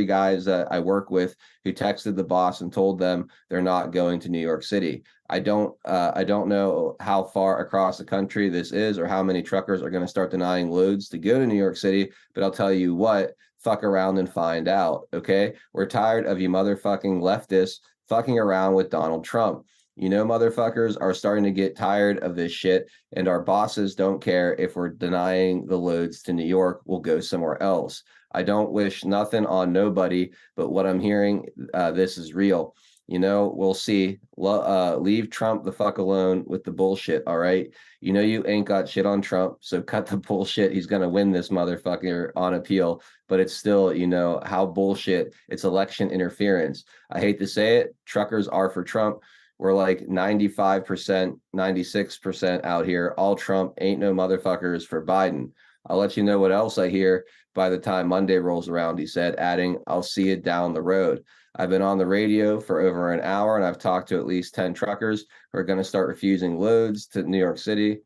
guys that I work with who texted the boss and told them they're not going to New York City. I don't know how far across the country this is or how many truckers are going to start denying loads to go to New York City, but I'll tell you what, fuck around and find out. Okay, we're tired of you motherfucking leftists fucking around with Donald Trump. You know, motherfuckers are starting to get tired of this shit, and our bosses don't care if we're denying the loads to New York. We'll go somewhere else. I don't wish nothing on nobody, but what I'm hearing, this is real. You know, we'll see. Leave Trump the fuck alone with the bullshit, all right? You know you ain't got shit on Trump, so cut the bullshit. He's going to win this motherfucker on appeal, but it's still, you know, how bullshit. It's election interference. I hate to say it, truckers are for Trump. We're like 95%, 96% out here. All Trump, ain't no motherfuckers for Biden. I'll let you know what else I hear by the time Monday rolls around, he said, adding, I'll see it down the road. I've been on the radio for over an hour, and I've talked to at least 10 truckers who are going to start refusing loads to New York City.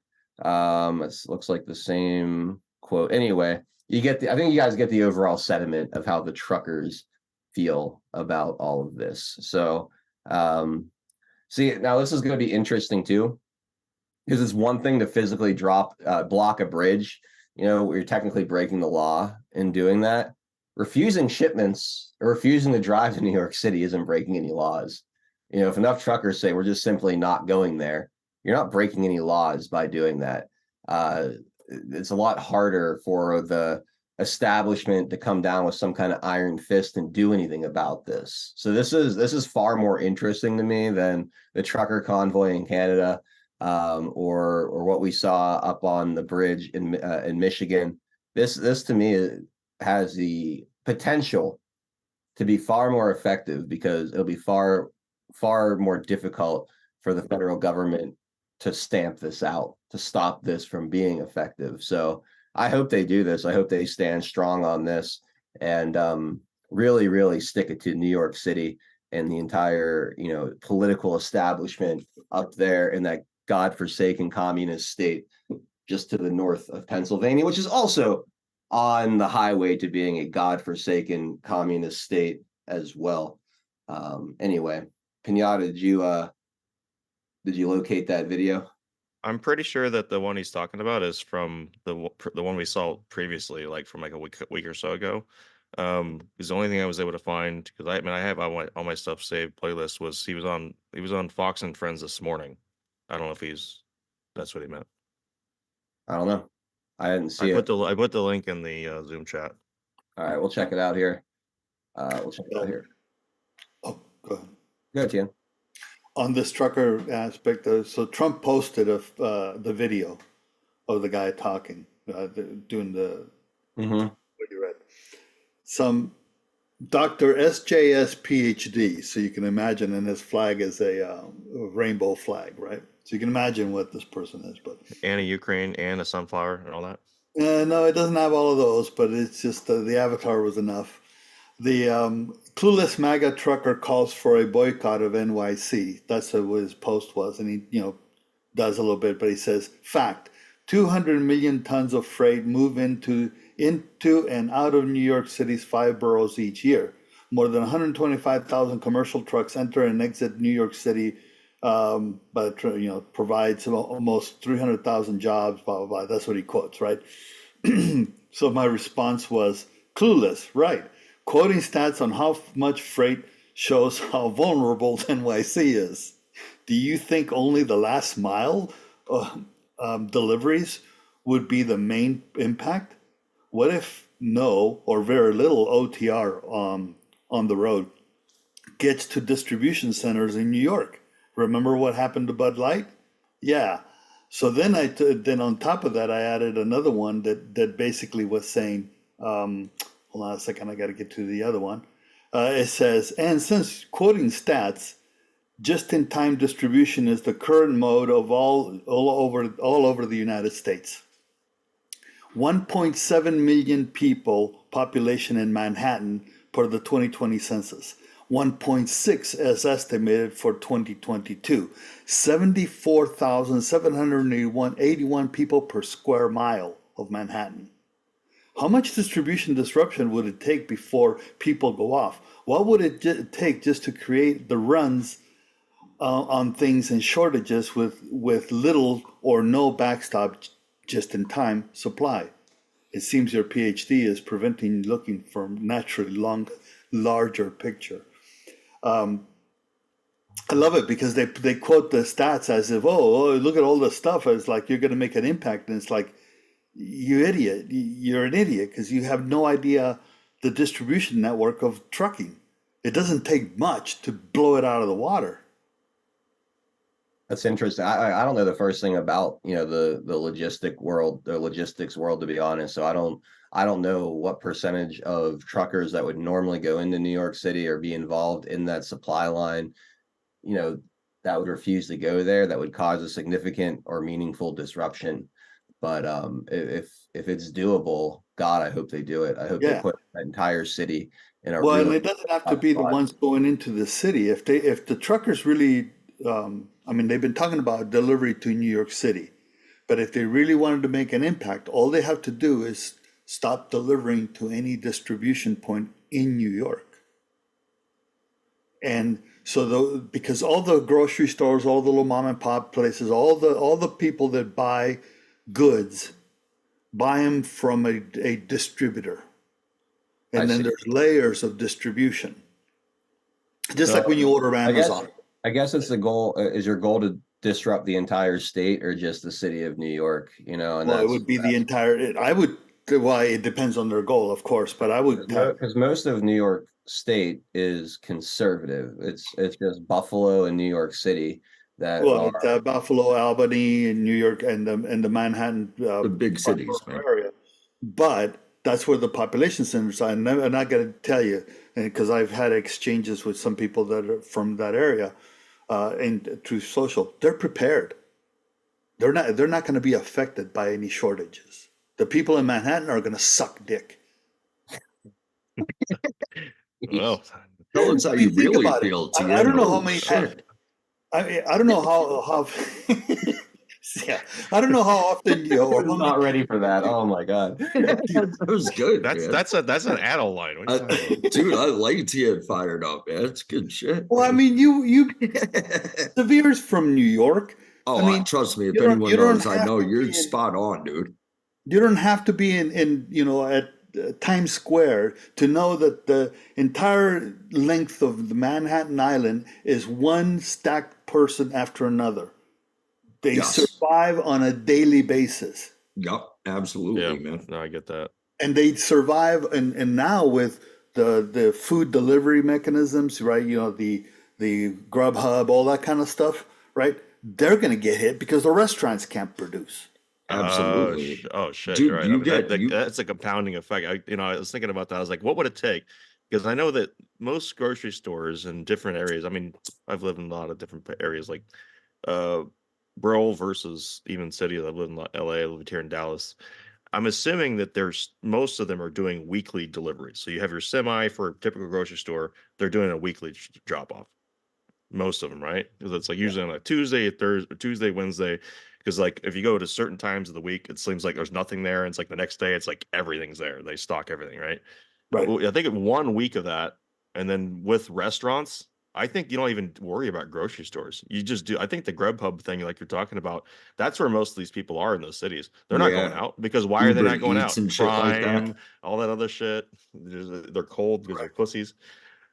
It looks like the same quote. Anyway, I think you guys get the overall sentiment of how the truckers feel about all of this. So, see, now this is going to be interesting too, because it's one thing to physically block a bridge. You know, you're technically breaking the law in doing that. Refusing shipments or refusing to drive to New York City isn't breaking any laws. You know, if enough truckers say we're just simply not going there, you're not breaking any laws by doing that. It's a lot harder for the establishment to come down with some kind of iron fist and do anything about this. So this is far more interesting to me than the trucker convoy in Canada, or what we saw up on the bridge in Michigan. This to me has the potential to be far more effective, because it'll be far more difficult for the federal government to stamp this out, to stop this from being effective. So I hope they do this. I hope they stand strong on this and really, really stick it to New York City and the entire, you know, political establishment up there in that godforsaken communist state just to the north of Pennsylvania, which is also on the highway to being a godforsaken communist state as well. Anyway, Pinata, did you locate that video? I'm pretty sure that the one he's talking about is from the one we saw previously, like from like a week or so ago. Because the only thing I was able to find, because I have all my stuff saved playlist, was he was on Fox and Friends this morning. I don't know if that's what he meant. I don't know. I didn't see it. I put the link in the Zoom chat. All right, we'll check it out here. We'll check it out here. Oh, go ahead. Go, Tim. On this trucker aspect, so Trump posted the video of the guy talking, doing the what you read. Some Dr. SJS PhD, so you can imagine, and his flag is a rainbow flag, right? So you can imagine what this person is. But And a Ukraine and a sunflower and all that. no, it doesn't have all of those, but it's just the avatar was enough. The clueless MAGA trucker calls for a boycott of NYC. That's what his post was, and he does a little bit, but he says, fact, 200 million tons of freight move into and out of New York City's 5 boroughs each year. More than 125,000 commercial trucks enter and exit New York City, but provides almost 300,000 jobs, blah, blah, blah. That's what he quotes, right? So my response was, clueless, right. Quoting stats on how much freight shows how vulnerable NYC is. Do you think only the last mile deliveries would be the main impact? What if no or very little OTR on the road gets to distribution centers in New York? Remember what happened to Bud Light? Yeah. So then then on top of that, I added another one that basically was saying, hold on a second, I got to get to the other one. It says, and since quoting stats, just-in-time distribution is the current mode of all over the United States. 1.7 million people population in Manhattan per the 2020 census. 1.6 as estimated for 2022. 74,781 people per square mile of Manhattan. How much distribution disruption would it take before people go off? What would it take just to create the runs on things and shortages with little or no backstop just-in-time supply? It seems your PhD is preventing looking for naturally larger picture. I love it because they quote the stats as if, oh, look at all the stuff. It's like you're going to make an impact. And it's like, you idiot. You're an idiot because you have no idea the distribution network of trucking. It doesn't take much to blow it out of the water. That's interesting. I don't know the first thing about the logistics world, to be honest. So I don't know what percentage of truckers that would normally go into New York City or be involved in that supply line, that would refuse to go there, that would cause a significant or meaningful disruption. But if it's doable, God, I hope they do it. I hope they put that entire city in a and it doesn't have to be the ones going into the city. If the truckers really, they've been talking about delivery to New York City, but if they really wanted to make an impact, all they have to do is stop delivering to any distribution point in New York. And so because all the grocery stores, all the little mom and pop places, all the people that buy goods buy them from a distributor, and then there's layers of distribution, just like when you order Amazon. I guess it's the goal. Is your goal to disrupt the entire state or just the city of New York? And it would be the entire. It depends on their goal, of course, but I would, because most of New York State is conservative. It's just Buffalo and New York City. It's Buffalo, Albany, and New York, and the Manhattan, the big cities, area. But that's where the population centers are. And I'm not going to tell you, because I've had exchanges with some people that are from that area, and through social. They're prepared. They're not going to be affected by any shortages. The people in Manhattan are going to suck dick. Well, tell us how you really feel. I don't know how many. I don't know how yeah, I don't know how often I'm not ready for that. Oh my God. That was good. That's an adult line. Dude, I like to get fired up, man. It's good shit. Well, I mean, you Severe's from New York. Oh, trust me, if anyone knows, I know you're spot on, dude. You don't have to be in at Times Square to know that the entire length of the Manhattan Island is one stacked person after another. They survive on a daily basis. Yep, absolutely, man. No, I get that. And they survive, and now with the food delivery mechanisms, right? The the Grubhub, all that kind of stuff, right? They're going to get hit because the restaurants can't produce. Absolutely. Oh shit, you're Dude, right. I you mean, get you that's a compounding effect. I was thinking about that. I was like, what would it take? Because I know that most grocery stores in different areas. I mean, I've lived in a lot of different areas, like uh, rural versus even cities. I've lived in LA. I lived here in Dallas. I'm assuming that there's most of them are doing weekly deliveries. So you have your semi for a typical grocery store. They're doing a weekly drop off. Most of them, right? Because it's like usually on a Tuesday, Thursday, Tuesday, Wednesday. Because like if you go to certain times of the week, it seems like there's nothing there. And it's like the next day, it's like everything's there. They stock everything, right? Right. Well, I think 1 week of that, and then with restaurants, I think you don't even worry about grocery stores. You just do. I think the Grubhub thing, like you're talking about, that's where most of these people are in those cities. They're not going yeah, out because why are they Uber not going Eats out? and shit like that. Crime, all that other shit. They're cold because they're pussies.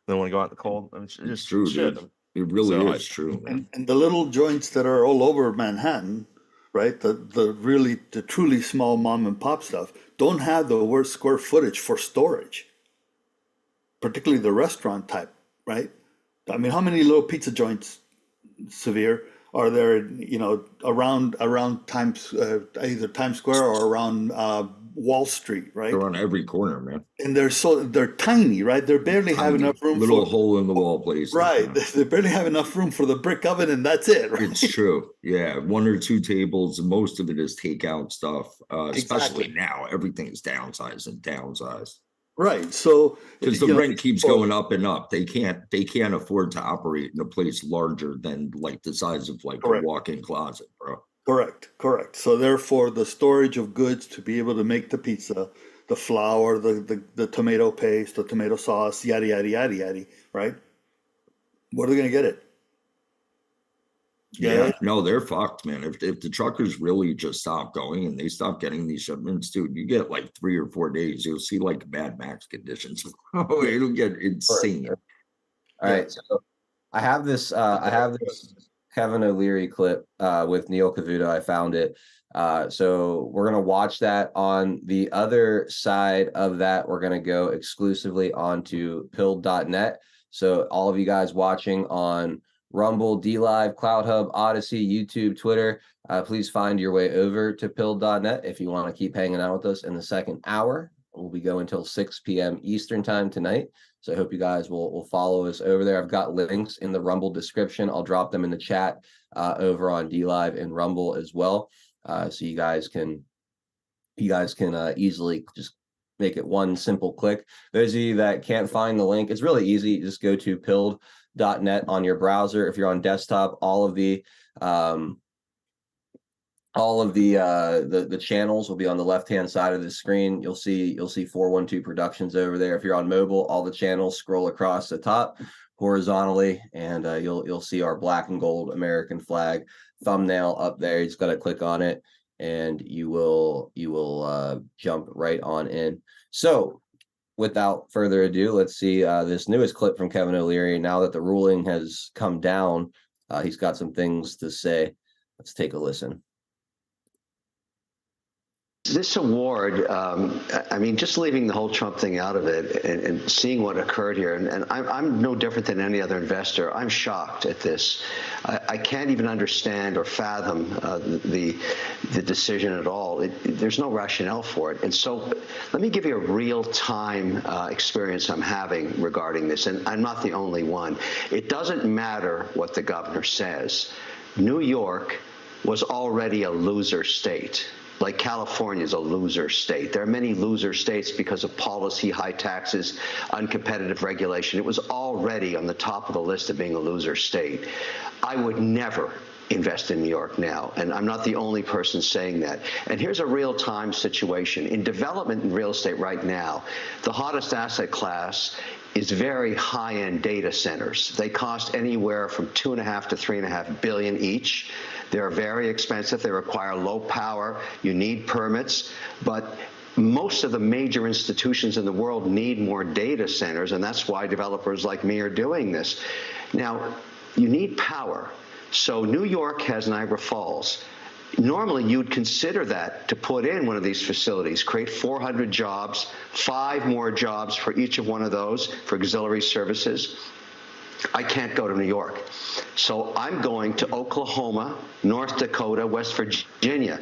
They want to go out in the cold. I mean, It's just true, shit. dude. It really So is true, man. And the little joints that are all over Manhattan, right? The truly small mom and pop stuff don't have the worst square footage for storage, particularly the restaurant type, right? I mean, how many little pizza joints, Severe, are there? Around Times, either Times Square or around Wall Street, right? They're on every corner, man. And they're tiny, right? They barely have Tiny, enough room little for hole in the wall places. right. Man. They barely have enough room for the brick oven, and that's it, right? It's true. Yeah, one or two tables. Most of it is takeout stuff. Especially Exactly. now, everything is downsized and downsized. Right. So Because the rent keeps going up and up. They can't afford to operate in a place larger than like the size of like Correct. a walk-in closet, bro. Correct. So therefore, the storage of goods to be able to make the pizza, the flour, the tomato paste, the tomato sauce, yada yada yada yada, right? Where are they going to get it? Yeah, no, they're fucked, man. If the truckers really just stop going and they stop getting these shipments, dude, you get like 3 or 4 days, you'll see like Mad Max conditions. Oh, it'll get insane. All right, so I have this Kevin O'Leary clip with Neil Cavuto. I found it. So we're gonna watch that. On the other side of that, we're gonna go exclusively onto pilled.net. So all of you guys watching on Rumble, DLive, Cloud Hub, Odyssey, YouTube, Twitter, please find your way over to pilled.net if you want to keep hanging out with us in the second hour. We'll be going until 6 p.m. Eastern time tonight. So I hope you guys will follow us over there. I've got links in the Rumble description. I'll drop them in the chat over on DLive and Rumble as well. So you guys can easily just make it one simple click. Those of you that can't find the link, it's really easy. Just go to pilled.net on your browser. If you're on desktop, all of the channels will be on the left hand side of the screen. You'll see 412 Productions over there. If you're on mobile, all the channels scroll across the top horizontally, and you'll see our black and gold American flag thumbnail up there. You just got to click on it and you will jump right on in. So without further ado, let's see this newest clip from Kevin O'Leary. Now that the ruling has come down, he's got some things to say. Let's take a listen. This award, I mean, just leaving the whole Trump thing out of it and seeing what occurred here, and I'm no different than any other investor. I'm shocked at this. I can't even understand or fathom the decision at all. There's no rationale for it. And so let me give you a real-time experience I'm having regarding this, and I'm not the only one. It doesn't matter what the governor says. New York was already a loser state. Like California is a loser state. There are many loser states because of policy, high taxes, uncompetitive regulation. It was already on the top of the list of being a loser state. I would never invest in New York now, and I'm not the only person saying that. And here's a real-time situation. In development in real estate right now, the hottest asset class is very high-end data centers. They cost anywhere from $2.5 to $3.5 billion each. They're very expensive. They require low power. You need permits. But most of the major institutions in the world need more data centers, and that's why developers like me are doing this. Now, you need power. So New York has Niagara Falls. Normally, you'd consider that to put in one of these facilities, create 400 jobs, 5 more jobs for each of one of those for auxiliary services. I can't go to New York. So I'm going to Oklahoma, North Dakota, West Virginia.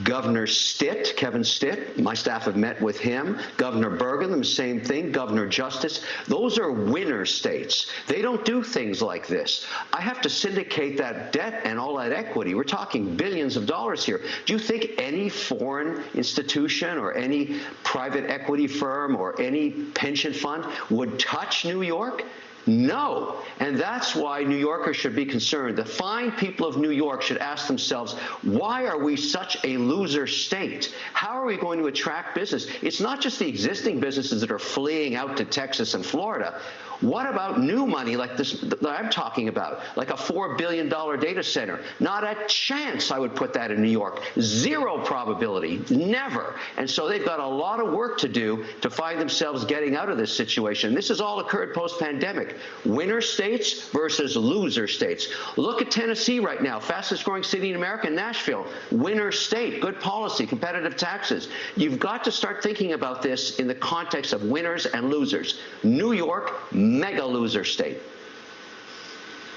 Governor Stitt, Kevin Stitt, my staff have met with him. Governor Burgum, the same thing. Governor Justice. Those are winner states. They don't do things like this. I have to syndicate that debt and all that equity. We're talking billions of dollars here. Do you think any foreign institution or any private equity firm or any pension fund would touch New York? No. And that's why New Yorkers should be concerned. The fine people of New York should ask themselves, why are we such a loser state? How are we going to attract business? It's not just the existing businesses that are fleeing out to Texas and Florida. What about new money like this that I'm talking about, like a $4 billion data center? Not a chance I would put that in New York. Zero probability, never. And so they've got a lot of work to do to find themselves getting out of this situation. This has all occurred post-pandemic. Winner states versus loser states. Look at Tennessee right now, fastest growing city in America, Nashville. Winner state, good policy, competitive taxes. You've got to start thinking about this in the context of winners and losers. New York, mega loser state.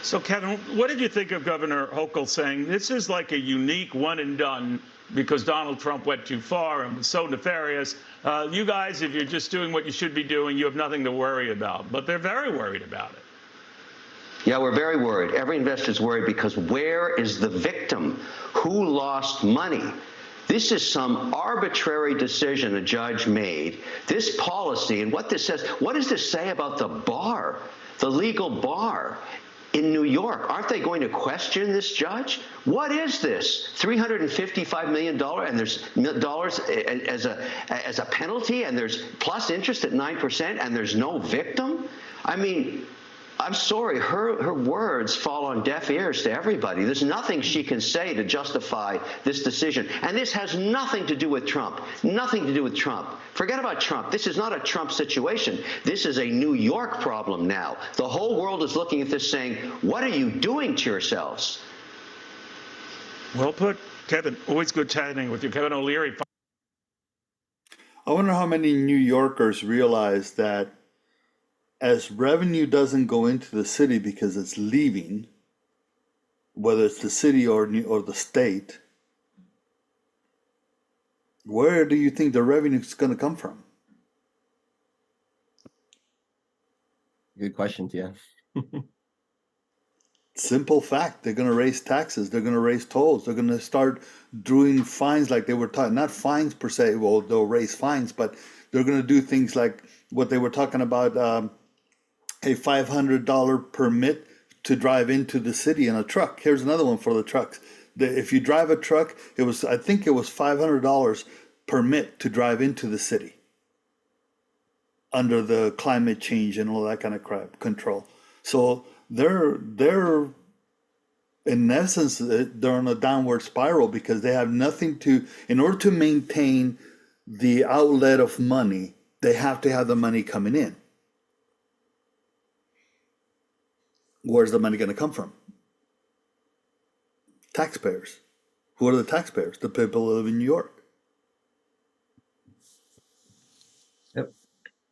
So, Kevin, what did you think of Governor Hochul saying this is like a unique one and done because Donald Trump went too far and was so nefarious? You guys, if you're just doing what you should be doing, you have nothing to worry about. But they're very worried about it. Yeah, we're very worried. Every investor's worried because where is the victim? Who lost money? This is some arbitrary decision a judge made. This policy and what this says, what does this say about the bar, the legal bar in New York? Aren't they going to question this judge? What is this? $355 million and there's dollars as a penalty and there's plus interest at 9% and there's no victim? I mean, I'm sorry, her words fall on deaf ears to everybody. There's nothing she can say to justify this decision. And this has nothing to do with Trump. Nothing to do with Trump. Forget about Trump. This is not a Trump situation. This is a New York problem now. The whole world is looking at this saying, what are you doing to yourselves? Well put, Kevin. Always good chatting with you. Kevin O'Leary. I wonder how many New Yorkers realize that as revenue doesn't go into the city because it's leaving, whether it's the city or the state, where do you think the revenue is going to come from? Good question, Tia. Simple fact, they're going to raise taxes, they're going to raise tolls, they're going to start doing fines like they were talking, not fines per se, well, they'll raise fines, but they're going to do things like what they were talking about, a $500 permit to drive into the city in a truck. Here's another one for the trucks. If you drive a truck, I think it was $500 permit to drive into the city under the climate change and all that kind of crap control. So they're in essence, they're on a downward spiral because they have nothing to, in order to maintain the outlet of money, they have to have the money coming in. Where's the money going to come from? Taxpayers. Who are the taxpayers? The people who live in New York. Yep.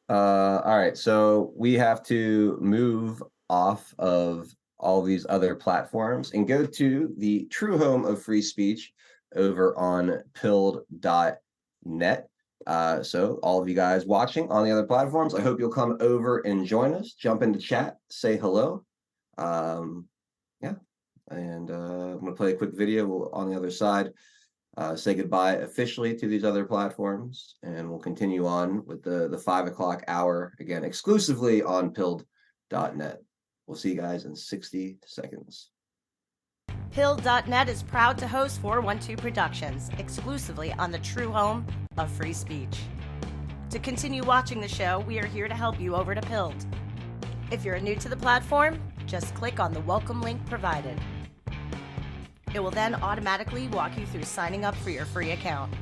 All right. So we have to move off of all these other platforms and go to the true home of free speech over on pilled.net. So all of you guys watching on the other platforms, I hope you'll come over and join us, jump into chat, say hello. Yeah, and I'm gonna play a quick video on the other side, say goodbye officially to these other platforms, and we'll continue on with the 5 o'clock hour again exclusively on pilled.net. We'll see you guys in 60 seconds. Pilled.net is proud to host 412 Productions exclusively on the true home of free speech. To continue watching the show, we are here to help you over to Pilled. If you're new to the platform, just click on the welcome link provided. It will then automatically walk you through signing up for your free account.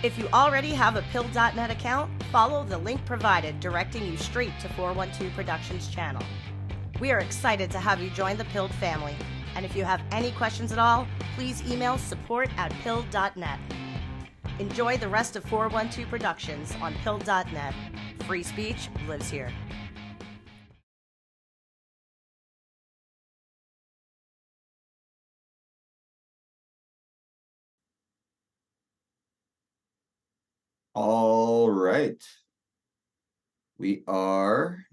If you already have a Pilled.net account, follow the link provided directing you straight to 412 Productions channel. We are excited to have you join the Pilled family, and if you have any questions at all, please email support@pilled.net. Enjoy the rest of 412 Productions on Pilled.net. Free speech lives here. All right. We are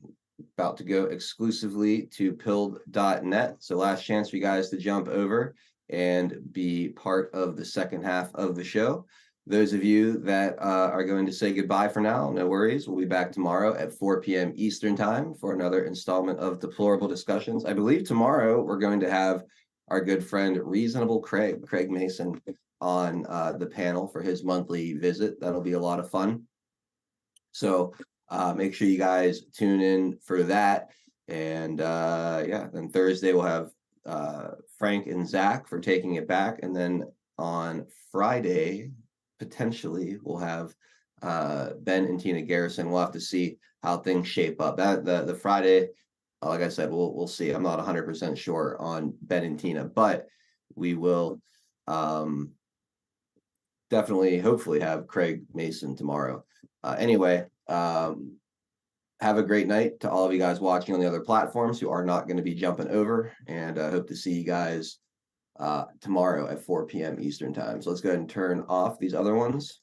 about to go exclusively to pilled.net. So last chance for you guys to jump over and be part of the second half of the show. Those of you that are going to say goodbye for now, no worries. We'll be back tomorrow at 4 p.m. Eastern time for another installment of Deplorable Discussions. I believe tomorrow we're going to have our good friend Reasonable Craig Mason on the panel for his monthly visit. That'll be a lot of fun. So make sure you guys tune in for that. And yeah, then Thursday we'll have Frank and Zach for Taking It Back. And then on Friday, potentially, we'll have Ben and Tina Garrison. We'll have to see how things shape up. That the Friday, like I said, we'll see. I'm not 100% sure on Ben and Tina, but we will definitely, hopefully, have Craig Mason tomorrow. Anyway, have a great night to all of you guys watching on the other platforms who are not going to be jumping over, and I hope to see you guys tomorrow at 4 p.m. Eastern time. So let's go ahead and turn off these other ones.